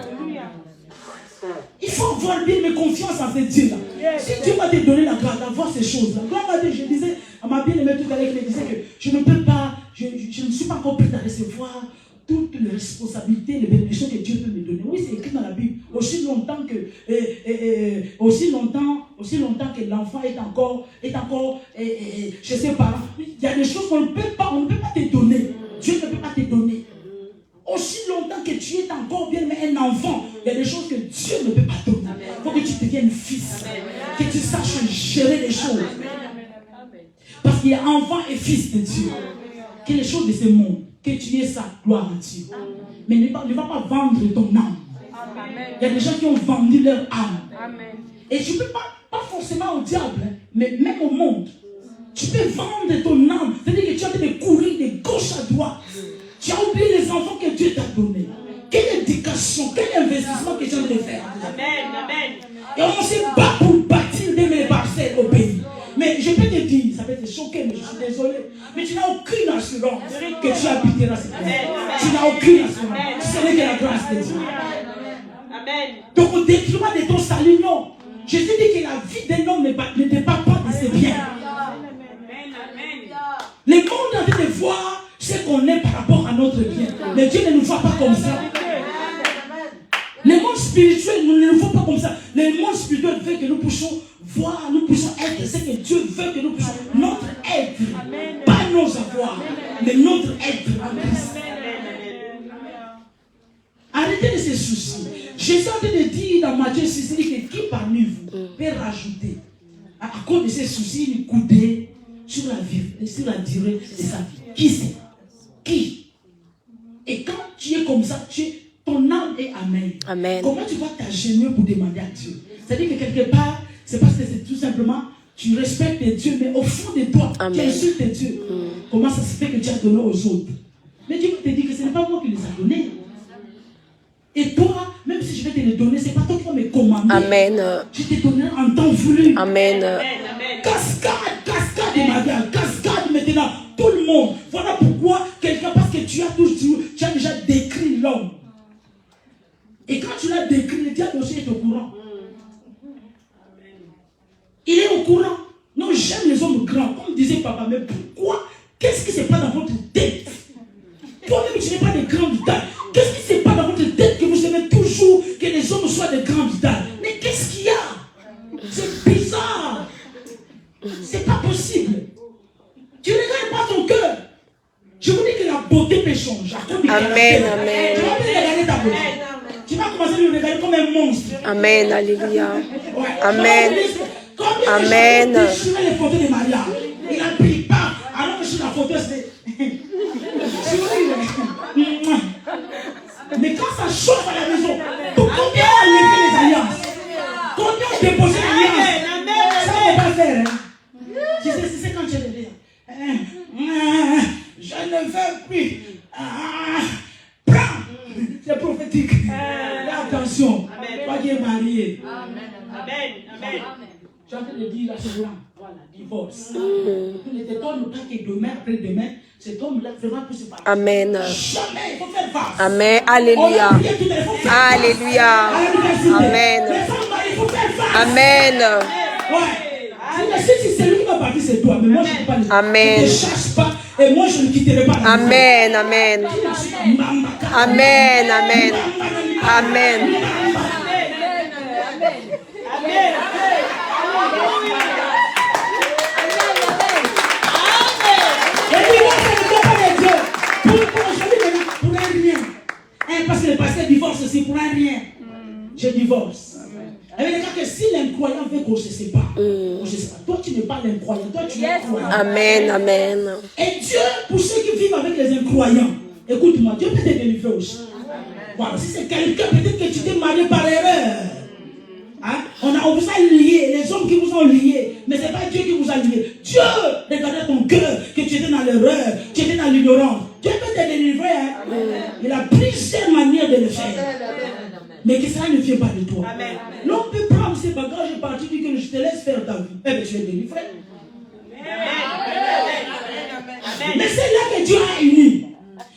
Il faut avoir bien de confiance en ce Dieu-là. Si Dieu va te donner la grâce d'avoir ces choses-là, je disais à ma bien-aimée tout à l'heure, qui me disait que je ne peux pas, je ne suis pas encore prête à recevoir toutes les responsabilités, les bénédictions que Dieu peut me donner. Oui, c'est écrit dans la Bible. Aussi longtemps que l'enfant est encore chez ses parents. Il y a des choses qu'on ne peut pas te donner. Dieu ne peut pas te donner. Aussi longtemps que tu es encore bien un enfant, il y a des choses que Dieu ne peut pas te donner. Il faut que tu deviennes fils. Que tu saches gérer les choses. Parce qu'il y a enfant et fils de Dieu. Que les choses de ce monde, que tu aies sa gloire à Dieu. Mais ne va pas vendre ton âme. Il y a des gens qui ont vendu leur âme. Et tu ne peux pas forcément au diable, mais même au monde. Tu peux vendre ton âme. C'est-à-dire que tu as de courir de gauche à droite. Tu as oublié les enfants que Dieu t'a donnés. Quelle éducation, quel investissement que tu as de faire. Et on se bat pour bâtir des parcelles au pays. Mais je peux te dire, ça va te choquer, mais je suis désolé. Mais tu n'as aucune assurance que tu habiteras cette terre. Tu n'as aucune assurance. Ce n'est que la grâce de Dieu. Donc au détriment de ton salut, non. Jésus dit que la vie d'un homme ne dépend pas de ses biens. Le monde a envie de voir ce qu'on est par rapport à notre bien. Mais Dieu ne nous voit pas comme ça. Le monde spirituel ne nous voit pas comme ça. Le monde spirituel veut que nous puissions voir, nous puissions être ce que Dieu veut que nous puissions. Notre être, pas nos avoirs, mais notre être en Christ. Arrêtez de se soucis. Jésus a en train de dire dans Matthieu 6, il dit que qui parmi vous peut rajouter à cause de ses soucis une coudée sur la durée de sa vie? Qui c'est? Qui? Et quand tu es comme ça, ton âme est amère. Amen. Comment tu vas t'agenouiller pour demander à Dieu? C'est-à-dire que quelque part, c'est parce que c'est tout simplement, tu respectes Dieu, mais au fond de toi, tu insultes Dieu. Comment ça se fait que tu as donné aux autres? Mais Dieu te dit que ce n'est pas moi qui les a donnés. Et toi, même si je vais te les donner, ce n'est pas toi qui vas me commander. Amen. Je te donnerai en temps voulu. Amen. Cascade de mariage, cascade maintenant, tout le monde. Voilà pourquoi quelqu'un, parce que tu as déjà décrit l'homme. Et quand tu l'as décrit, le diable aussi est au courant. Il est au courant. Non, j'aime les hommes grands. Comme disait papa, mais pourquoi? Qu'est-ce qui se passe dans votre tête? Toi-même, tu n'es pas de grande taille. Qu'est-ce qui se passe dans votre tête que vous aimez toujours que les hommes soient de grande taille? Mais qu'est-ce qu'il y a? C'est bizarre. C'est pas possible. Tu ne regardes pas ton cœur. Je vous dis que la beauté peut changer. Amen, amen. Tu vas regarder ta beauté. Tu vas commencer à le regarder comme un monstre. Amen, alléluia. Ouais. Amen. Amen. Amen. Je les photos de mariage. Il a pris pas. Alors que sur la photo, c'est. Mais quand ça chauffe à la maison, combien on a levé les alliances? Combien on déposé l'alliance? Ça ne peut pas faire. Hein? Tu sais, c'est quand tu es levé. Je ne veux plus. Prends. C'est prophétique. Fais attention. Toi qui es marié. Amen. Amen. Tu es en train de dire là, c'est blanc. Voilà, divorce. Ne t'étonne pas que demain, après-demain, cet homme-là vraiment peut se passer. Amen. Jamais, il faut faire face. Amen. Alléluia. Alléluia. Amen. Amen. Ouais. Si c'est lui qui va partir, c'est toi. Mais moi, je ne peux pas le faire. Amen. Je ne cherche pas et moi, je ne quitterai pas. Amen. Amen. Amen. Amen. Amen. Parce que le pasteur divorce aussi pour un rien. Je divorce. Et bien, que si l'incroyant veut qu'on se sépare, on se sépare. Toi, tu n'es pas l'incroyant. Toi, tu es l'incroyant. Amen. Amen. Et Dieu, pour ceux qui vivent avec les incroyants, écoute-moi, Dieu peut te délivrer aussi. Voilà, si c'est quelqu'un, peut-être que tu t'es marié par erreur. Hein? On vous a lié, les hommes qui vous ont lié, mais ce n'est pas Dieu qui vous a lié. Dieu regardait ton cœur, que tu étais dans l'erreur, tu étais dans l'ignorance. Dieu peut te délivrer. Hein? Il a plusieurs manières de le faire. Mais que ça ne vient pas de toi. L'homme peut prendre ses bagages et partir, dire que je te laisse faire ta vie. Eh bien, tu es délivré. Mais c'est là que Dieu a uni.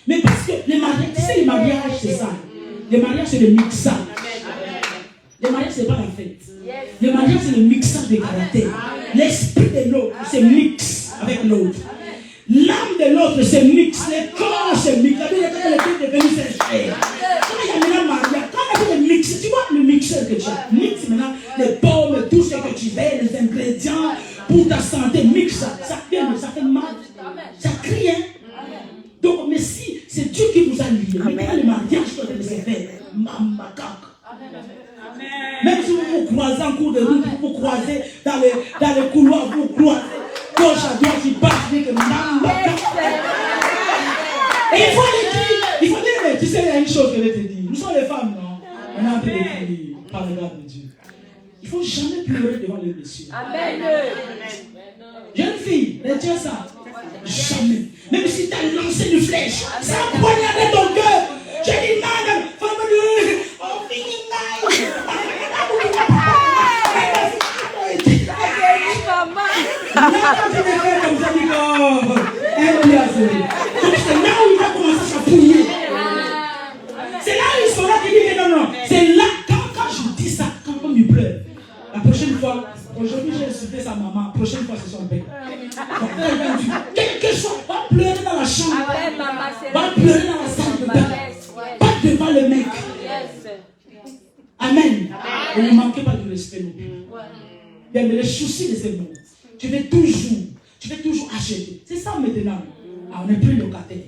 Mais parce que les mariages, tu sais, les mariages, c'est ça. Les mariages, c'est le mixage. Le mariage, ce n'est pas la fête. Le mariage, c'est le mixage des caractères. L'esprit de l'autre se mixe avec l'autre. L'âme de l'autre se mixe. Le corps se mixe. La Bible dit que le Dieu est devenu ses frères. Quand il y a maintenant mariage, quand il y a le mix, tu vois le mixeur que tu as. Mixe maintenant les pommes, tout ce que tu veux, les ingrédients pour ta santé. Mixe ça. Ça fait mal. Ça crie, hein. Donc, mais si c'est Dieu qui vous a lié, maintenant le mariage doit être sévère. Mamakak. Même si vous vous croisez en cours de route, vous vous croisez dans les couloirs, vous vous croisez gauche à droite, il passe, il dit que et il faut dire, tu sais, il y a une chose que je vais te dire. Nous sommes les femmes, non? On a un peu de crier par le grâce de Dieu. Il ne faut jamais pleurer devant les messieurs. Amen. Jeune fille, retiens ça. Jamais. Même si tu as lancé une flèche, ça a poignardé ton cœur. J'ai dit, madame, femme de oh, c'est là où il va commencer à s'appuyer. C'est là où il saura qu'il dit que non. C'est là, quand je dis ça, quand il pleure, la prochaine fois, aujourd'hui j'ai insulté sa maman, la prochaine fois c'est son père. Quelque chose, va pleurer dans la chambre, va pleurer dans la salle de bain, pas devant le mec. Amen. Et ne manquez pas de respect non plus. Bien, mais les soucis de ce monde, tu veux toujours acheter. C'est ça maintenant. On n'est plus locataire.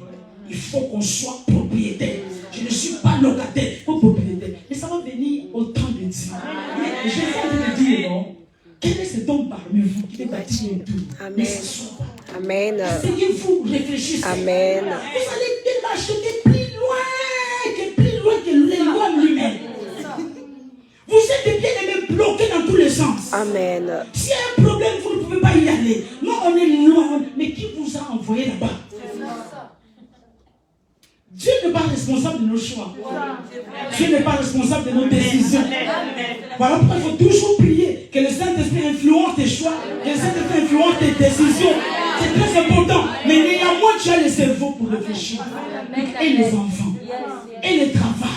Il faut qu'on soit propriétaire. Je ne suis pas locataire, il faut propriétaire. Amen. Ne s'assoit pas. Amen. Asseyez-vous, réfléchissez. Amen. Vous allez peut-être l'acheter plus loin que les lois lui-même. Vous êtes des bien-aimés bloqués dans tous les sens. Amen. S'il y a un problème, vous ne pouvez pas y aller. Non, on est loin. Mais qui vous a envoyé là-bas? Dieu n'est pas responsable de nos choix. Dieu n'est pas responsable de nos décisions. Voilà pourquoi il faut toujours prier que le Saint-Esprit influence tes choix, que le Saint-Esprit influence tes décisions. C'est très important. Mais néanmoins, tu as le cerveau pour réfléchir. Et les enfants. Et le travail.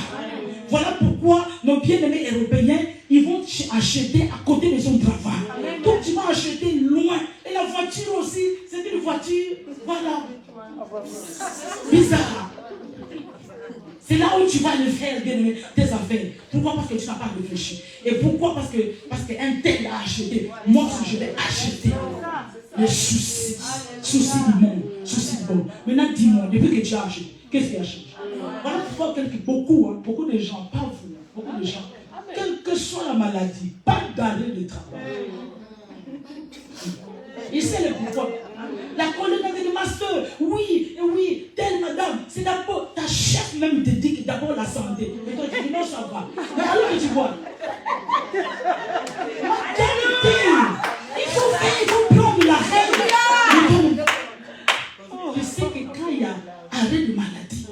Voilà pourquoi nos bien-aimés européens, ils vont acheter à côté de son travail. Donc tu vas acheter loin. Et la voiture aussi, c'est une voiture, voilà, bizarre. C'est là où tu vas le faire, bien-aimé, tes affaires. Pourquoi? Parce que tu n'as pas réfléchi. Et pourquoi? Parce qu'un tel a acheté. Moi aussi, je vais acheter. Les soucis. Soucis du monde. Soucis du monde. Maintenant, dis-moi, depuis que tu as acheté, qu'est-ce qui a changé? Voilà pourquoi beaucoup de gens, pas vous, beaucoup de gens, quelle que soit la maladie, pas d'arrêt de travail. Il sait le pourquoi. La colonne de master, oui, telle madame, c'est d'abord, ta chef même te dit que d'abord la santé. Et toi tu dis non, ça va. Mais alors que tu vois, il faut prendre la règle. Je sais que quand il y a arrêt de maladie,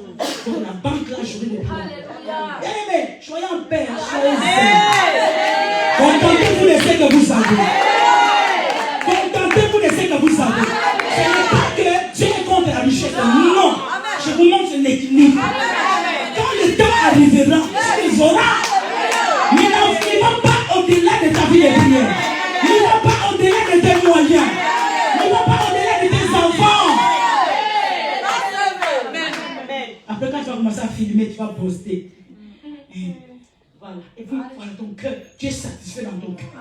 dans la banque là, j'aurai des problèmes. Bien-aimé, soyez en paix, soyez zen. Contentez-vous de ce que vous savez. Contentez-vous de ce que vous savez. Ce n'est pas que Dieu est contre la richesse. Non. Je vous montre l'équilibre. Quand le temps arrivera, tu les auras. Mais ne va pas au-delà de ta vie de prière. Ne va pas au-delà de tes moyens. Ne va pas au-delà de tes enfants. Après, quand tu vas commencer à filmer, tu vas poster. Voilà. Et puis, voilà ton cœur. Tu es satisfait dans ton cœur.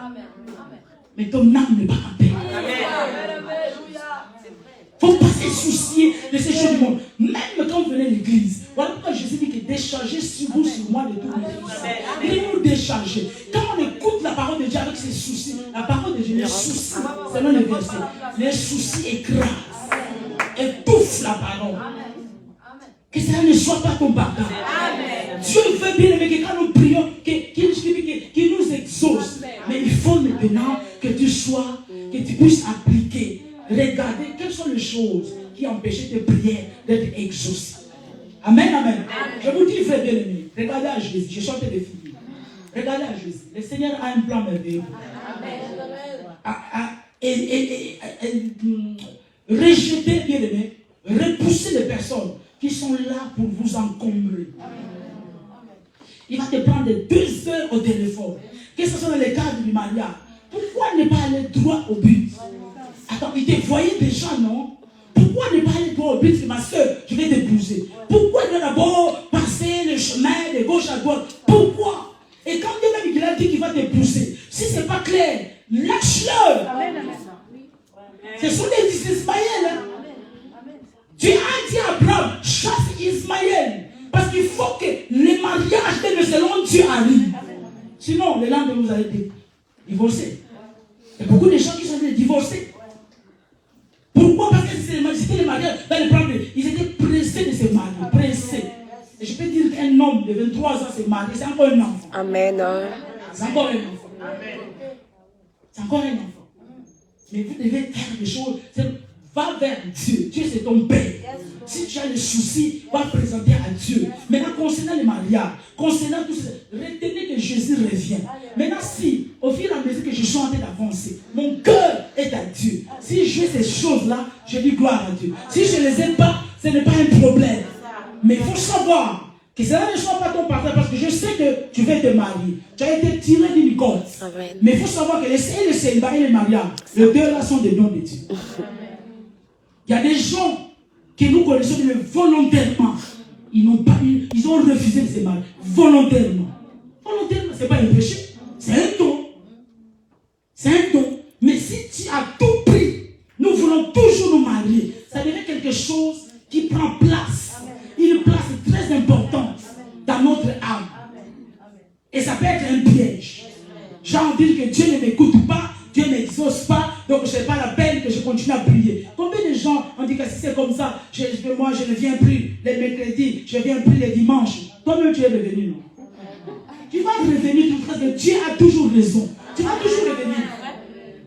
Mais ton âme n'est pas en paix. Il ne faut pas se soucier de ces choses du monde. Même quand vous venez à l'église. Voilà pourquoi Jésus dit que déchargez sur vous, sur moi, de tous mes soucis. Il dit nous décharger. Quand on écoute la parole de Dieu avec ses soucis, la parole de Dieu, les soucis, selon le verset, les soucis écrasent, étouffent la parole. Que cela ne soit pas ton bâtard. Dieu veut bien aimer que quand nous prions, qu'il nous exauce. Mais il faut maintenant que tu puisses appliquer. Regardez quelles sont les choses qui empêchaient tes prières d'être exaucées. Amen, amen. Je vous dis, frère bien-aimé, regardez à Jésus. Je chante des filles. Regardez à Jésus. Le Seigneur a un plan merveilleux. Rejeter, bien-aimé, repousser les personnes qui sont là pour vous encombrer. Il va te prendre 2 heures au téléphone. Que ce soit dans le cadre du mariage. Pourquoi ne pas aller droit au but? Attends, il te voyait déjà, non? Pourquoi ne pas aller droit au but? C'est ma soeur, je vais t'épouser. Pourquoi il doit d'abord passer le chemin de gauche à droite? Pourquoi? Et quand Dieu même il a dit qu'il va t'épouser, si ce n'est pas clair, lâche-le. Ce sont des Ismaël. Hein? Dieu a dit à Abraham, chasse Ismaël. Parce qu'il faut que le mariage de selon Dieu arrive. Sinon, le lendemain, vous allez divorcer. Il y a beaucoup de gens qui sont divorcés. Pourquoi? Parce que c'était le mariage. Ils étaient pressés de se marier. Pressés. Et je peux dire qu'un homme de 23 ans se marie, c'est encore un enfant. Amen. C'est encore un enfant. C'est encore un enfant. Mais vous devez faire des choses. Va vers Dieu. Dieu, c'est ton Père. Si tu as des soucis, va présenter à Dieu. Maintenant, concernant le mariage, concernant tout ça, retenez que Jésus revient. Maintenant, si, au fur et à mesure que je suis en train d'avancer, mon cœur est à Dieu. Si j'ai ces choses-là, je dis gloire à Dieu. Si je ne les aime pas, ce n'est pas un problème. Mais il faut savoir que cela ne soit pas ton partenaire, parce que je sais que tu veux te marier. Tu as été tiré d'une corde. Mais il faut savoir que le célibat et le mariage, les deux là sont des dons de Dieu. Il y a des gens que nous connaissons volontairement. Ils ont refusé de se marier. Volontairement. Volontairement, ce n'est pas un péché. C'est un don. C'est un don. Mais si tu as tout pris, nous voulons toujours nous marier. Ça devient quelque chose qui prend place. Une place très importante dans notre âme. Et ça peut être un piège. Genre dire que Dieu ne m'écoute pas, Dieu ne m'exauce pas, donc ce n'est pas la peine que je continue prier. Combien de gens ont dit que si c'est comme ça, moi je ne viens plus les mercredis, je ne viens plus les dimanches. Toi-même tu es revenu, non? Tu vas revenir parce que Dieu a toujours raison. Tu vas toujours revenir.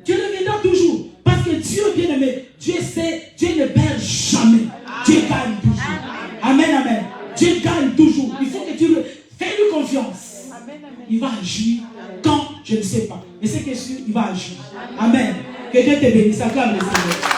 Tu reviendras toujours. Parce que Dieu, bien aimé, Dieu sait, Dieu ne perd jamais. Dieu gagne toujours. Amen, amen. Dieu gagne toujours. Il faut que tu fais-lui confiance. Il va agir quand je ne sais pas. Mais c'est que sûr, il va agir. Amen. Que Dieu te bénisse. Acclame le Seigneur.